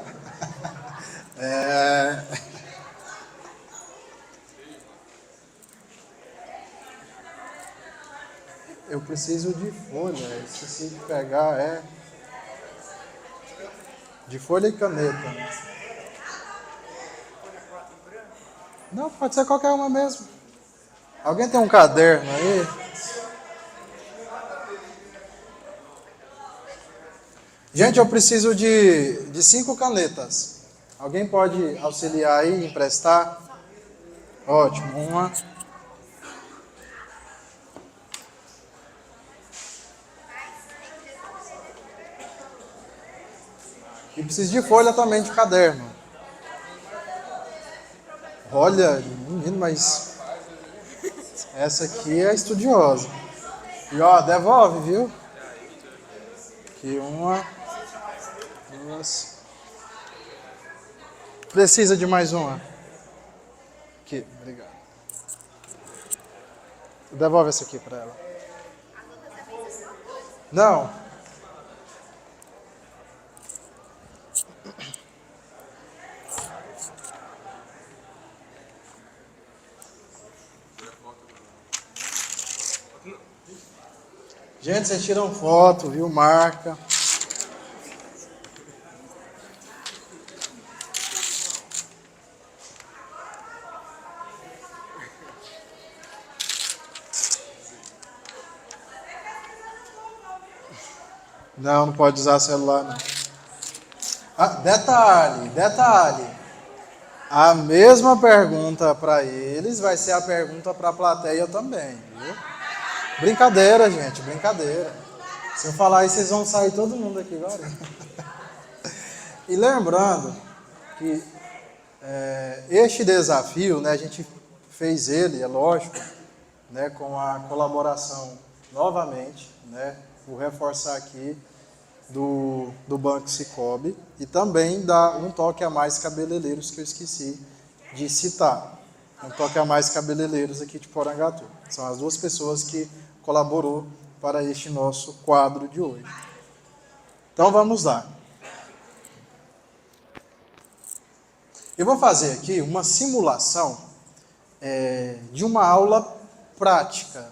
S2: Eu preciso de folha. Esqueci de pegar, de folha e caneta. Não, pode ser qualquer uma mesmo. Alguém tem um caderno aí? Gente, eu preciso de 5 canetas. Alguém pode auxiliar aí, emprestar? Ótimo, uma. E preciso de folha também, de caderno. Olha, menino, mas essa aqui é estudiosa. E ó, devolve, viu? Aqui uma, duas. Precisa de mais uma? Aqui, obrigado. Devolve essa aqui para ela. Não. Gente, vocês tiram foto, viu? Marca. Não, não pode usar celular, não. Ah, detalhe. A mesma pergunta para eles vai ser a pergunta para a plateia também, viu? Brincadeira, gente, brincadeira. Se eu falar isso, vocês vão sair todo mundo aqui agora. E lembrando que este desafio, né, a gente fez ele, é lógico, né, com a colaboração novamente, né, vou reforçar aqui, do Banco Sicoob e também da Um Toque a Mais Cabeleireiros, que eu esqueci de citar. Um Toque a Mais Cabeleireiros aqui de Porangatu. São as duas pessoas que colaborou para este nosso quadro de hoje. Então vamos lá. Eu vou fazer aqui uma simulação de uma aula prática,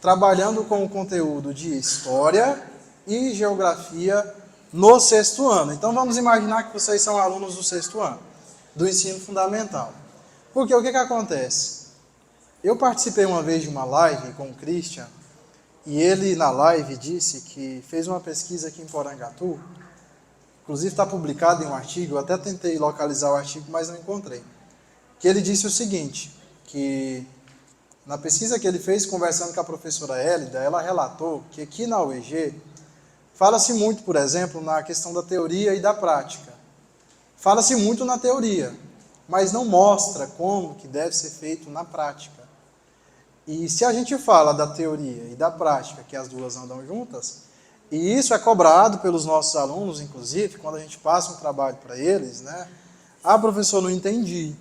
S2: trabalhando com o conteúdo de História e Geografia no 6º ano. Então vamos imaginar que vocês são alunos do 6º ano, do ensino fundamental. Porque o que acontece? Eu participei uma vez de uma live com o Christian, e ele na live disse que fez uma pesquisa aqui em Porangatu, inclusive está publicado em um artigo, eu até tentei localizar o artigo, mas não encontrei. Que ele disse o seguinte, que na pesquisa que ele fez, conversando com a professora Hélida, ela relatou que aqui na UEG, fala-se muito, por exemplo, na questão da teoria e da prática. Fala-se muito na teoria, mas não mostra como que deve ser feito na prática. E se a gente fala da teoria e da prática, que as duas andam juntas, e isso é cobrado pelos nossos alunos, inclusive, quando a gente passa um trabalho para eles, né? Ah, professor, não entendi.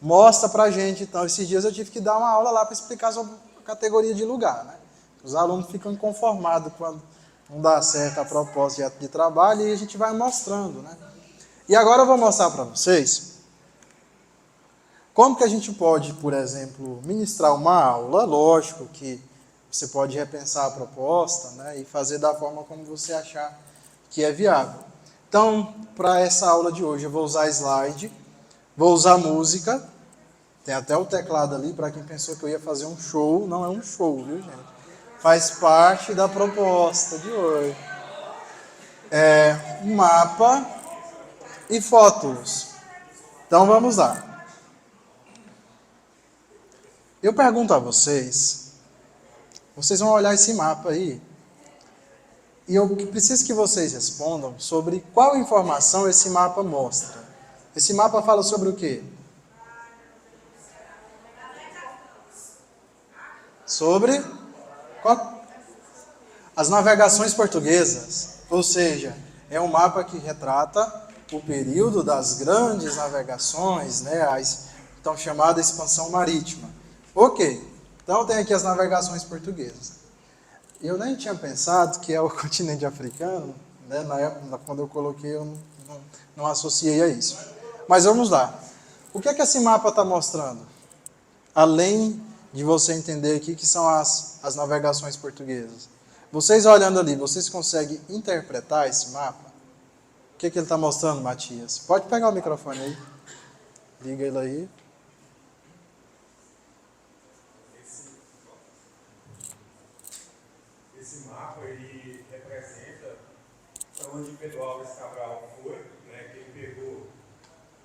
S2: Mostra pra gente, então. Esses dias eu tive que dar uma aula lá para explicar sobre a categoria de lugar, né? Os alunos ficam inconformados quando não dá certo a proposta de trabalho e a gente vai mostrando, né? E agora eu vou mostrar para vocês como que a gente pode, por exemplo, ministrar uma aula. Lógico que você pode repensar a proposta, né, e fazer da forma como você achar que é viável. Então, para essa aula de hoje, eu vou usar slide, vou usar música, tem até o teclado ali, para quem pensou que eu ia fazer um show, não é um show, viu, gente? Faz parte da proposta de hoje. Um mapa e fotos. Então, vamos lá. Eu pergunto a vocês, vocês vão olhar esse mapa aí, e eu preciso que vocês respondam sobre qual informação esse mapa mostra. Esse mapa fala sobre o quê? Sobre as navegações portuguesas. Ou seja, é um mapa que retrata o período das grandes navegações, né, a então chamada expansão marítima. Ok, então tem aqui as navegações portuguesas. Eu nem tinha pensado que é o continente africano, né? Na época, quando eu coloquei, eu não associei a isso. Mas vamos lá. O que é que esse mapa está mostrando? Além de você entender aqui que são as navegações portuguesas. Vocês olhando ali, vocês conseguem interpretar esse mapa? O que é que ele está mostrando, Matias? Pode pegar o microfone aí. Liga ele aí.
S3: ele representa onde Pedro Álvares Cabral foi, né, que ele pegou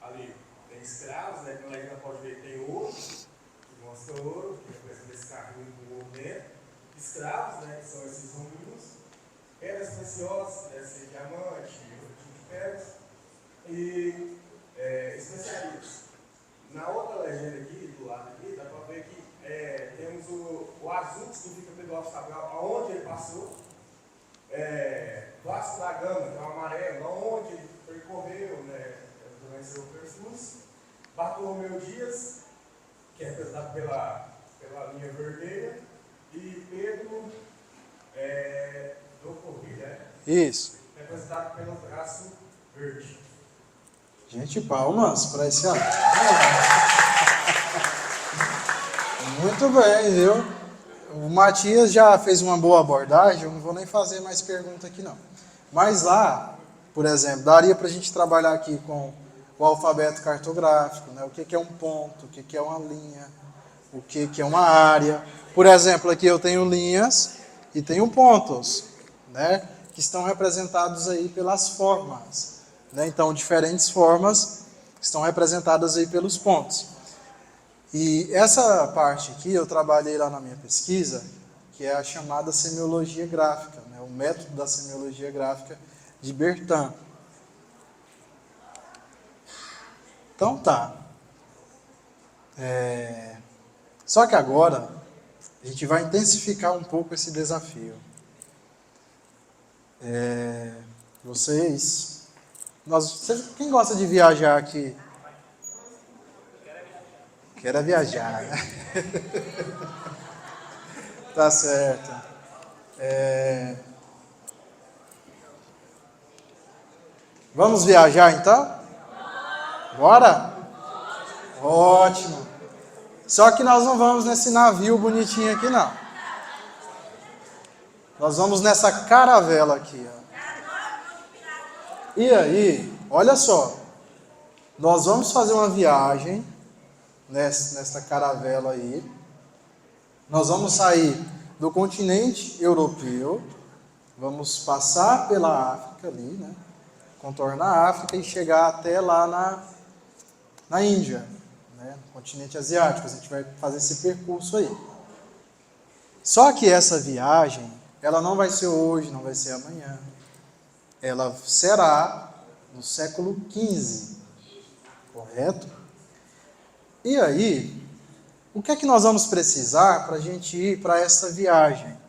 S3: ali, tem escravos, né, que a legenda pode ver que tem ouro, que mostra ouro, que representa esse carrinho com ouro dentro, escravos, né, que são esses rominhos, pedras preciosas, deve ser diamante, outro tipo de pedras, e especiarias. Na outra legenda aqui, do lado aqui, dá para ver que temos o azul, que significa Pedro Álvares Cabral, aonde ele passou, Vasco da Gama, que é o amarelo, aonde ele percorreu, né, durante seu percurso, Bartolomeu Dias, que é representado pela linha vermelha, e Pedro do Corrida, né?
S2: Isso.
S3: Representado pelo traço verde.
S2: Gente, palmas para esse aluno. Muito bem, viu? O Matias já fez uma boa abordagem, eu não vou nem fazer mais pergunta aqui não. Mas lá, por exemplo, daria para a gente trabalhar aqui com o alfabeto cartográfico, né? O que é um ponto, o que é uma linha, o que é uma área. Por exemplo, aqui eu tenho linhas e tenho pontos, né? Que estão representados aí pelas formas, né? Então, diferentes formas estão representadas aí pelos pontos. E essa parte aqui eu trabalhei lá na minha pesquisa, que é a chamada semiologia gráfica, né? O método da semiologia gráfica de Bertin. Então tá. Só que agora a gente vai intensificar um pouco esse desafio. Quem gosta de viajar aqui? Quero viajar, né? Tá certo. Vamos viajar então? Bora? Ótimo. Só que nós não vamos nesse navio bonitinho aqui, não. Nós vamos nessa caravela aqui, ó. E aí, olha só. Nós vamos fazer uma viagem nessa caravela aí. Nós vamos sair do continente europeu, vamos passar pela África ali, né? Contornar a África e chegar até lá na Índia, né? No continente asiático. A gente vai fazer esse percurso aí. Só que essa viagem, ela não vai ser hoje, não vai ser amanhã. Ela será no século XV, correto? E aí, o que é que nós vamos precisar para a gente ir para essa viagem?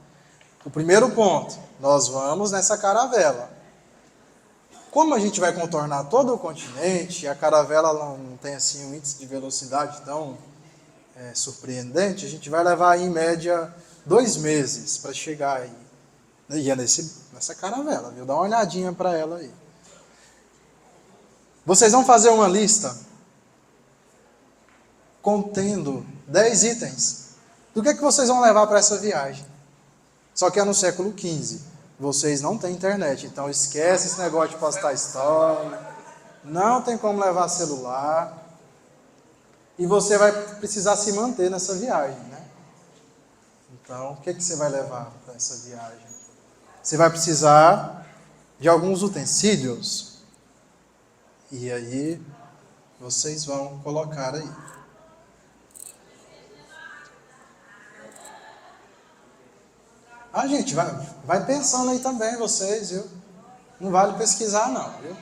S2: O primeiro ponto, nós vamos nessa caravela. Como a gente vai contornar todo o continente, e a caravela não tem assim um índice de velocidade tão surpreendente, a gente vai levar aí, em média 2 meses para chegar aí. E é nessa caravela, viu? Dá uma olhadinha para ela aí. Vocês vão fazer uma lista contendo 10 itens do que vocês vão levar para essa viagem. Só que é no século XV. Vocês não têm internet, então esquece esse negócio de postar história. Não tem como levar celular. E você vai precisar se manter nessa viagem, né? Então, o que você vai levar para essa viagem? Você vai precisar de alguns utensílios. E aí, vocês vão colocar aí. Gente, vai pensando aí também vocês, viu? Não vale pesquisar não, viu?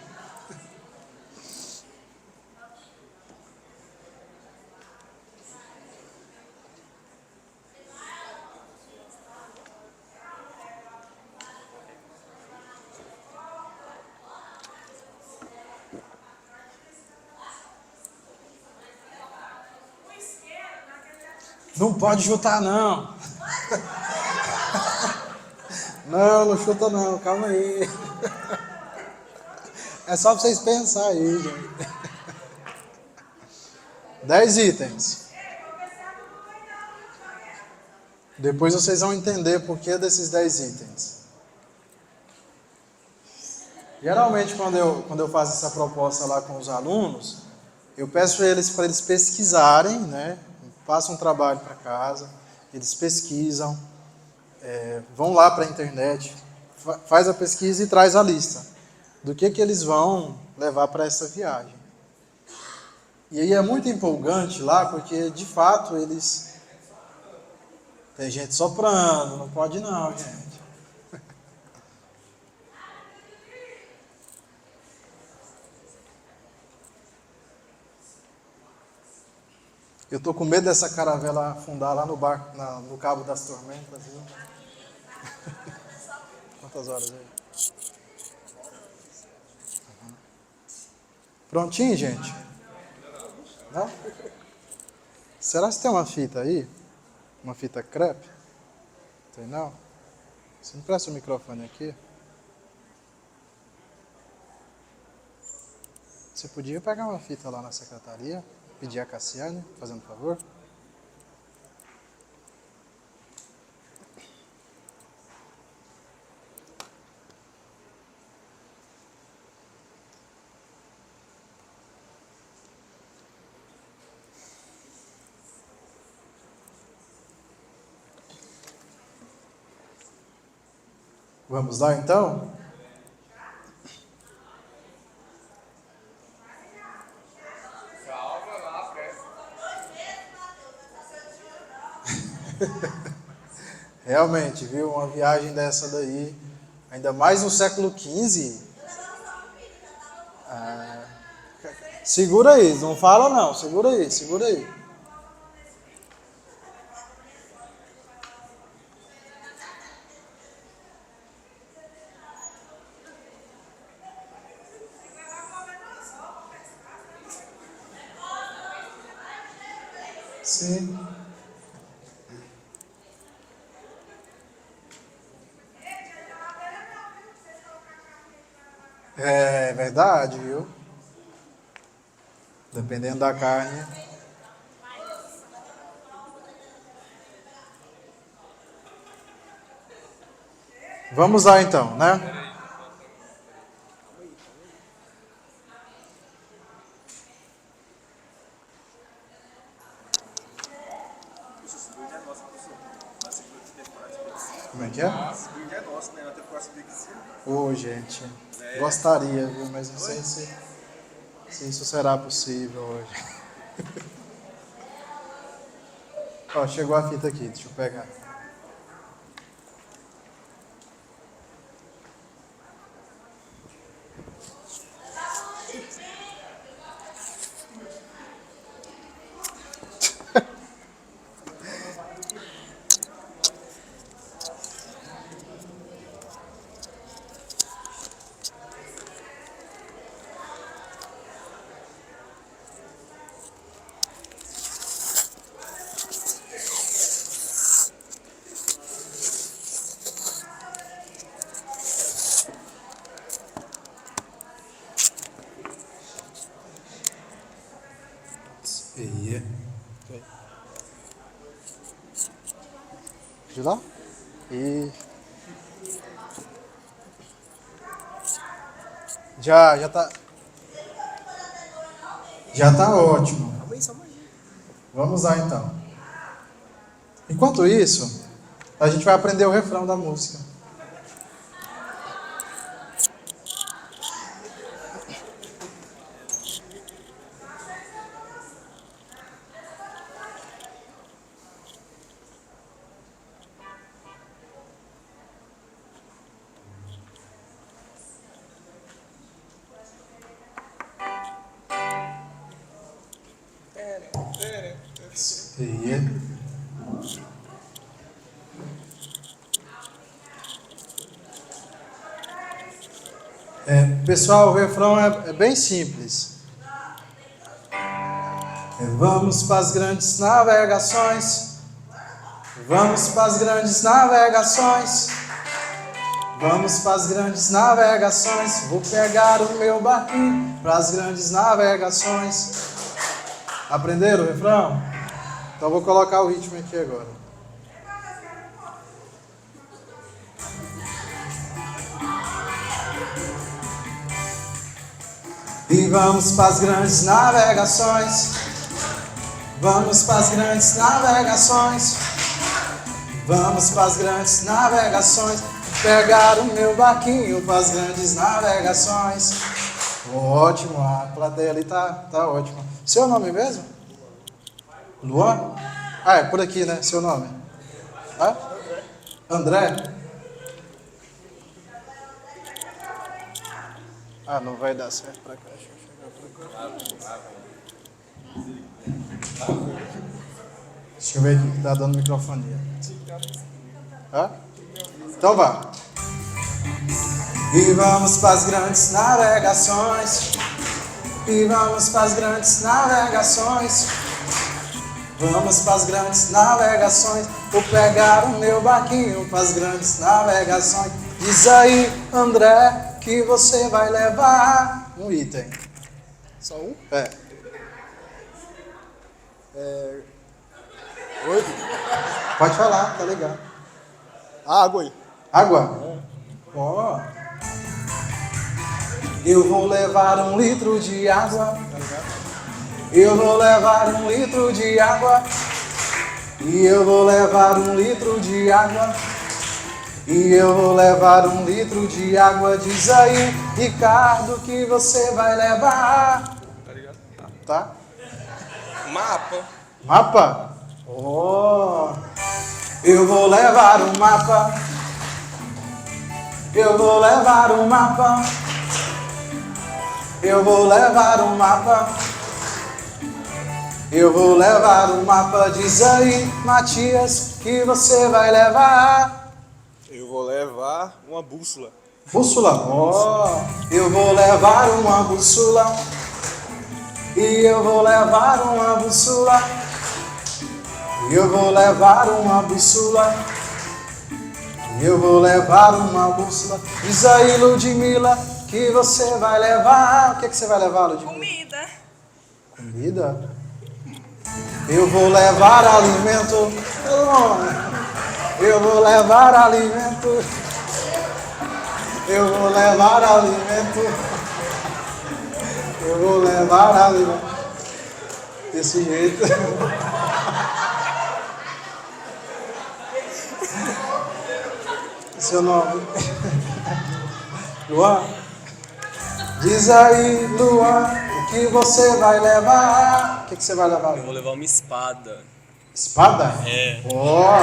S2: Não pode chutar não. Não chuta não, calma aí. É só para vocês pensarem aí, gente. 10 itens. Depois vocês vão entender por que desses 10 itens. Geralmente, quando eu faço essa proposta lá com os alunos, eu peço para eles pesquisarem, né? Passam um trabalho para casa, eles pesquisam, vão lá para a internet, faz a pesquisa e traz a lista do que eles vão levar para essa viagem. E aí é muito empolgante lá, porque de fato eles... Tem gente soprando, não pode não, gente. Eu tô com medo dessa caravela afundar lá no barco, no Cabo das Tormentas, viu? Quantas horas aí? Uhum. Prontinho, gente? Não? Será que tem uma fita aí? Uma fita crepe? Tem não? Você me presta o microfone aqui? Você podia pegar uma fita lá na secretaria? Pedir a Cassiane, fazendo favor? Vamos lá então? Realmente, viu? Uma viagem dessa daí, ainda mais no século XV. Segura aí, não fala não, segura aí, segura aí. Sim. É verdade, viu? Dependendo da carne. Vamos lá então, né? Como é que é? Ô, gente, gostaria, viu? Mas não sei se isso será possível hoje. Ó, chegou a fita aqui, deixa eu pegar. E de lá? E já tá. Já tá ótimo. Vamos lá então. Enquanto isso, a gente vai aprender o refrão da música. Pessoal, o refrão é bem simples. Vamos para as grandes navegações. Vamos para as grandes navegações. Vamos para as grandes navegações. Vou pegar o meu barquinho para as grandes navegações. Aprenderam o refrão? Então vou colocar o ritmo aqui agora. E vamos para as grandes navegações. Vamos para as grandes navegações. Vamos para as grandes navegações. pegar o meu barquinho pras grandes navegações. Ótimo, a plateia ali tá ótima. Seu nome mesmo? Luan? Ah, é por aqui, né? Seu nome? Hã? André? Ah, não vai dar certo pra cá. Deixa eu chegar pra cá. Deixa eu ver aqui que tá dando microfonia. Hã? Então vá. E vamos pras grandes navegações. E vamos pras grandes navegações. Vamos pras grandes navegações. Vou pegar o meu barquinho pras grandes navegações. Diz aí, André, que você vai levar um item.
S4: Só um?
S2: É.
S4: Oi?
S2: Pode falar, tá legal.
S4: Água aí.
S2: Água? Ó. Eu vou levar 1 litro de água. Eu vou levar 1 litro de água. E eu vou levar 1 litro de água. E eu vou levar 1 litro de água. Diz aí, Ricardo, que você vai levar.
S3: Tá ligado?
S2: Tá?
S3: Mapa.
S2: Mapa? Oh. Eu vou levar um mapa. Eu vou levar um mapa. Eu vou levar um mapa. Eu vou levar um mapa. Diz aí, Matias, que você vai levar.
S3: Eu vou levar uma bússola.
S2: Bússola? Oh. Eu vou levar uma bússola. E eu vou levar uma bússola. Eu vou levar uma bússola. Eu vou levar uma bússola. Diz aí, Ludmila, que você vai levar. O que você vai levar, Ludmila?
S5: Comida.
S2: Comida? Eu vou levar alimento. Eu vou levar alimento. Eu vou levar alimento. Eu vou levar alimento. Desse jeito. Seu nome? Luan? Diz aí, Luan, o que você vai levar? O que você vai levar?
S6: Eu vou levar uma espada.
S2: Espada?
S6: É.
S2: Ó.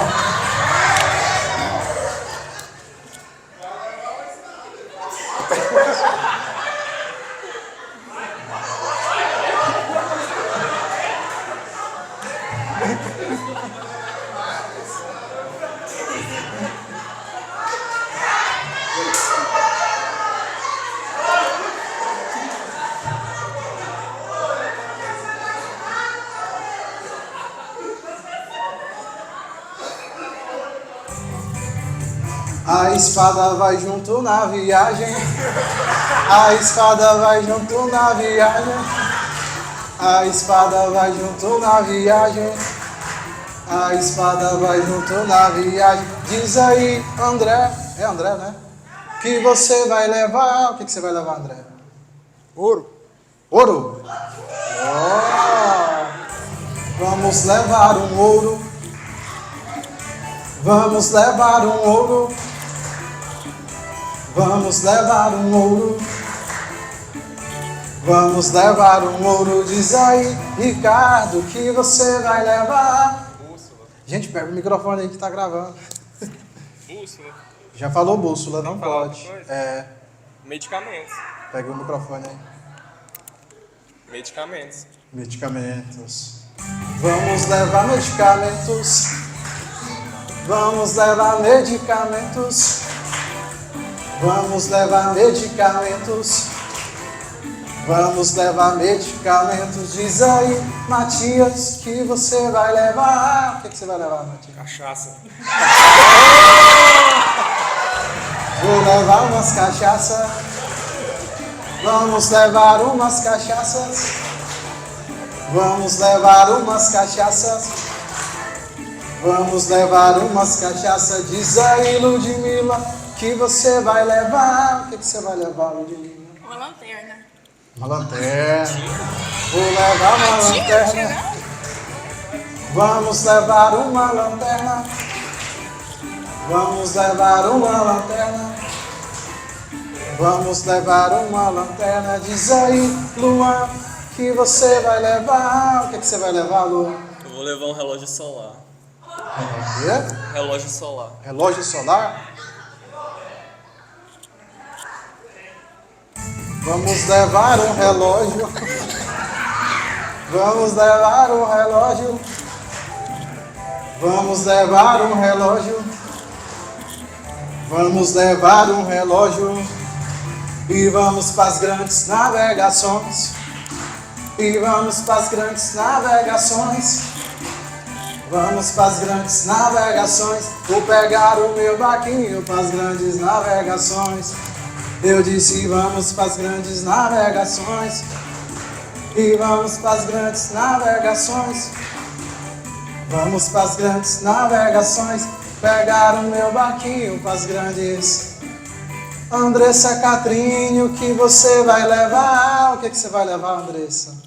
S2: A espada vai junto na viagem. A espada vai junto na viagem. A espada vai junto na viagem. A espada vai junto na viagem. Diz aí, André. É André, né? Que você vai levar. O que você vai levar, André?
S4: Ouro.
S2: Ouro? Oh. Vamos levar um ouro. Vamos levar um ouro. Vamos levar um ouro. Vamos levar um ouro. Diz aí, Ricardo, que você vai levar.
S3: Bússola.
S2: Gente, pega o microfone aí que tá gravando.
S3: Bússola.
S2: Já falou bússola, não
S3: falar
S2: pode.
S3: outra coisa?
S2: É,
S3: Medicamentos.
S2: pega o microfone aí.
S3: Medicamentos.
S2: Medicamentos. Vamos levar medicamentos. Vamos levar medicamentos. Vamos levar medicamentos. Vamos levar medicamentos. Diz aí, Matias, que você vai levar. O que você vai levar, Matias?
S3: Cachaça.
S2: Vou levar umas cachaças. Vamos levar umas cachaças. Vamos levar umas cachaças. Vamos levar umas cachaças. Diz aí, Ludmila, que você vai levar. O que você vai levar, Ludmila?
S5: Uma lanterna.
S2: Uma lanterna. Vou levar uma lanterna. Vamos levar uma lanterna. Vamos levar uma lanterna. Vamos levar uma lanterna. Diz aí, Luan, que você vai levar. O que você vai levar, Luan?
S5: Eu vou levar um relógio solar.
S2: O quê?
S5: Relógio solar.
S2: Relógio solar? Vamos levar um relógio. Vamos levar um relógio. Vamos levar um relógio. Vamos levar um relógio. E vamos para as grandes navegações. E vamos para as grandes navegações. Vamos para as grandes navegações. Vou pegar o meu barquinho para as grandes navegações. Eu disse vamos para as grandes navegações. E vamos para as grandes navegações. Vamos para as grandes navegações. Pegar o meu barquinho para as grandes. Andressa Catrinho, o que você vai levar? O que você vai levar, Andressa?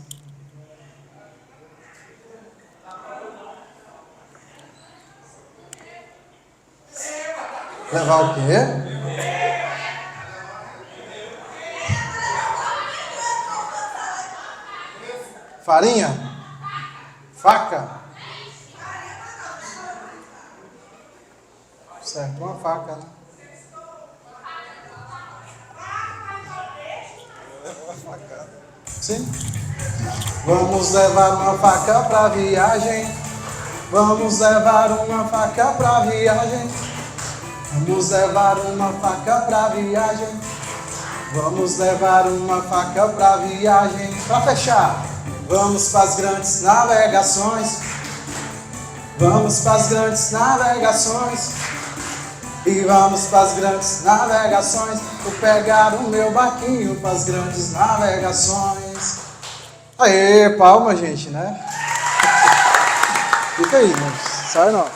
S2: Levar o quê? Farinha? Faca? Certo, uma faca, né? Sim. Vamos levar uma faca pra viagem. Vamos levar uma faca pra viagem. Vamos levar uma faca pra viagem. Vamos levar uma faca pra viagem. Pra fechar. Vamos para as grandes navegações. Vamos para as grandes navegações. E vamos para as grandes navegações. Vou pegar o meu barquinho para as grandes navegações. Aê, palma, gente, né? Fica aí, não sai não.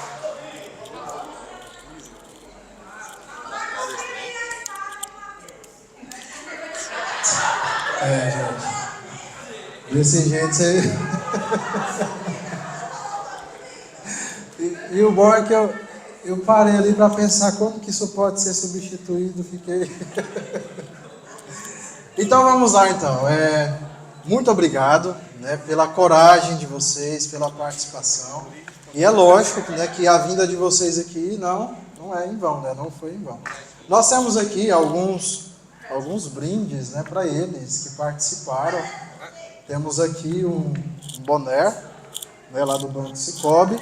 S2: Gente. Desse jeito você... e o bom é que eu parei ali para pensar como que isso pode ser substituído, fiquei... Então vamos lá então, muito obrigado, né, pela coragem de vocês, pela participação, e é lógico, né, que a vinda de vocês aqui não é em vão, né, não foi em vão. Nós temos aqui alguns brindes, né, para eles que participaram. Temos aqui um boné, né, lá do Banco Sicoob,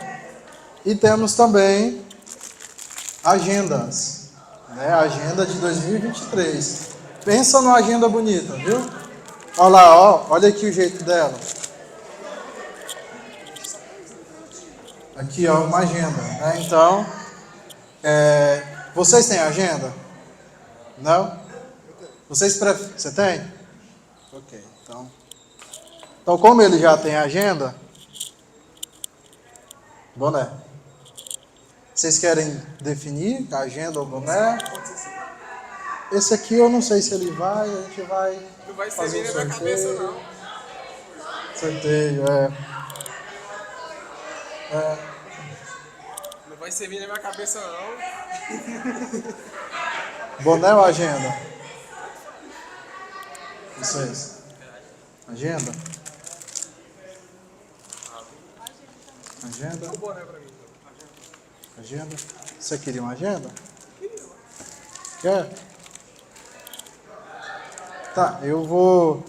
S2: e temos também agendas, né? Agenda de 2023. Pensa numa agenda bonita, viu? Olha lá, ó, olha aqui o jeito dela. Aqui, ó, uma agenda, né? Então, vocês têm agenda? Não? Vocês preferem? Você tem? Ok, então. Então, como ele já tem agenda, boné. Vocês querem definir a agenda ou boné? Esse aqui eu não sei se ele vai, a gente vai.
S3: Não vai
S2: fazer
S3: servir
S2: um
S3: na minha cabeça, não.
S2: Sorteio,
S3: Não vai servir na minha cabeça, não.
S2: Boné ou agenda? Vocês? Agenda? Agenda?
S3: O boné pra mim.
S2: Agenda? Você queria uma agenda? Quer? Tá, eu vou...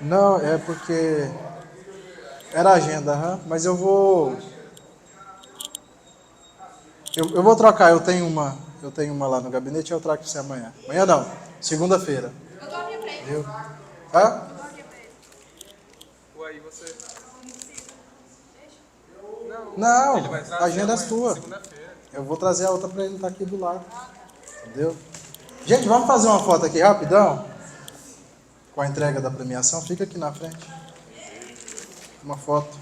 S2: Não, é porque... Era agenda, mas eu vou... Eu vou trocar, eu tenho uma lá no gabinete, eu trago pra você amanhã. Amanhã não, segunda-feira.
S6: Eu dou a minha pra ele.
S2: Viu? Hã?
S6: Eu dou a minha pra ele.
S3: Ué, e você?
S2: Não,
S3: Ele vai trazer
S2: a agenda é
S3: amanhã,
S2: sua.
S3: segunda-feira.
S2: Eu vou trazer a outra pra ele estar aqui do lado. Entendeu? Gente, vamos fazer uma foto aqui rapidão? Com a entrega da premiação. Fica aqui na frente. Uma foto.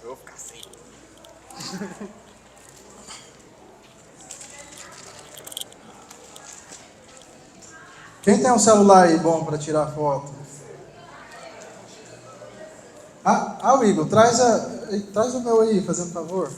S3: Eu vou ficar sem.
S2: Quem tem um celular aí bom para tirar foto? Ah, Igor, traz o meu aí, fazendo favor.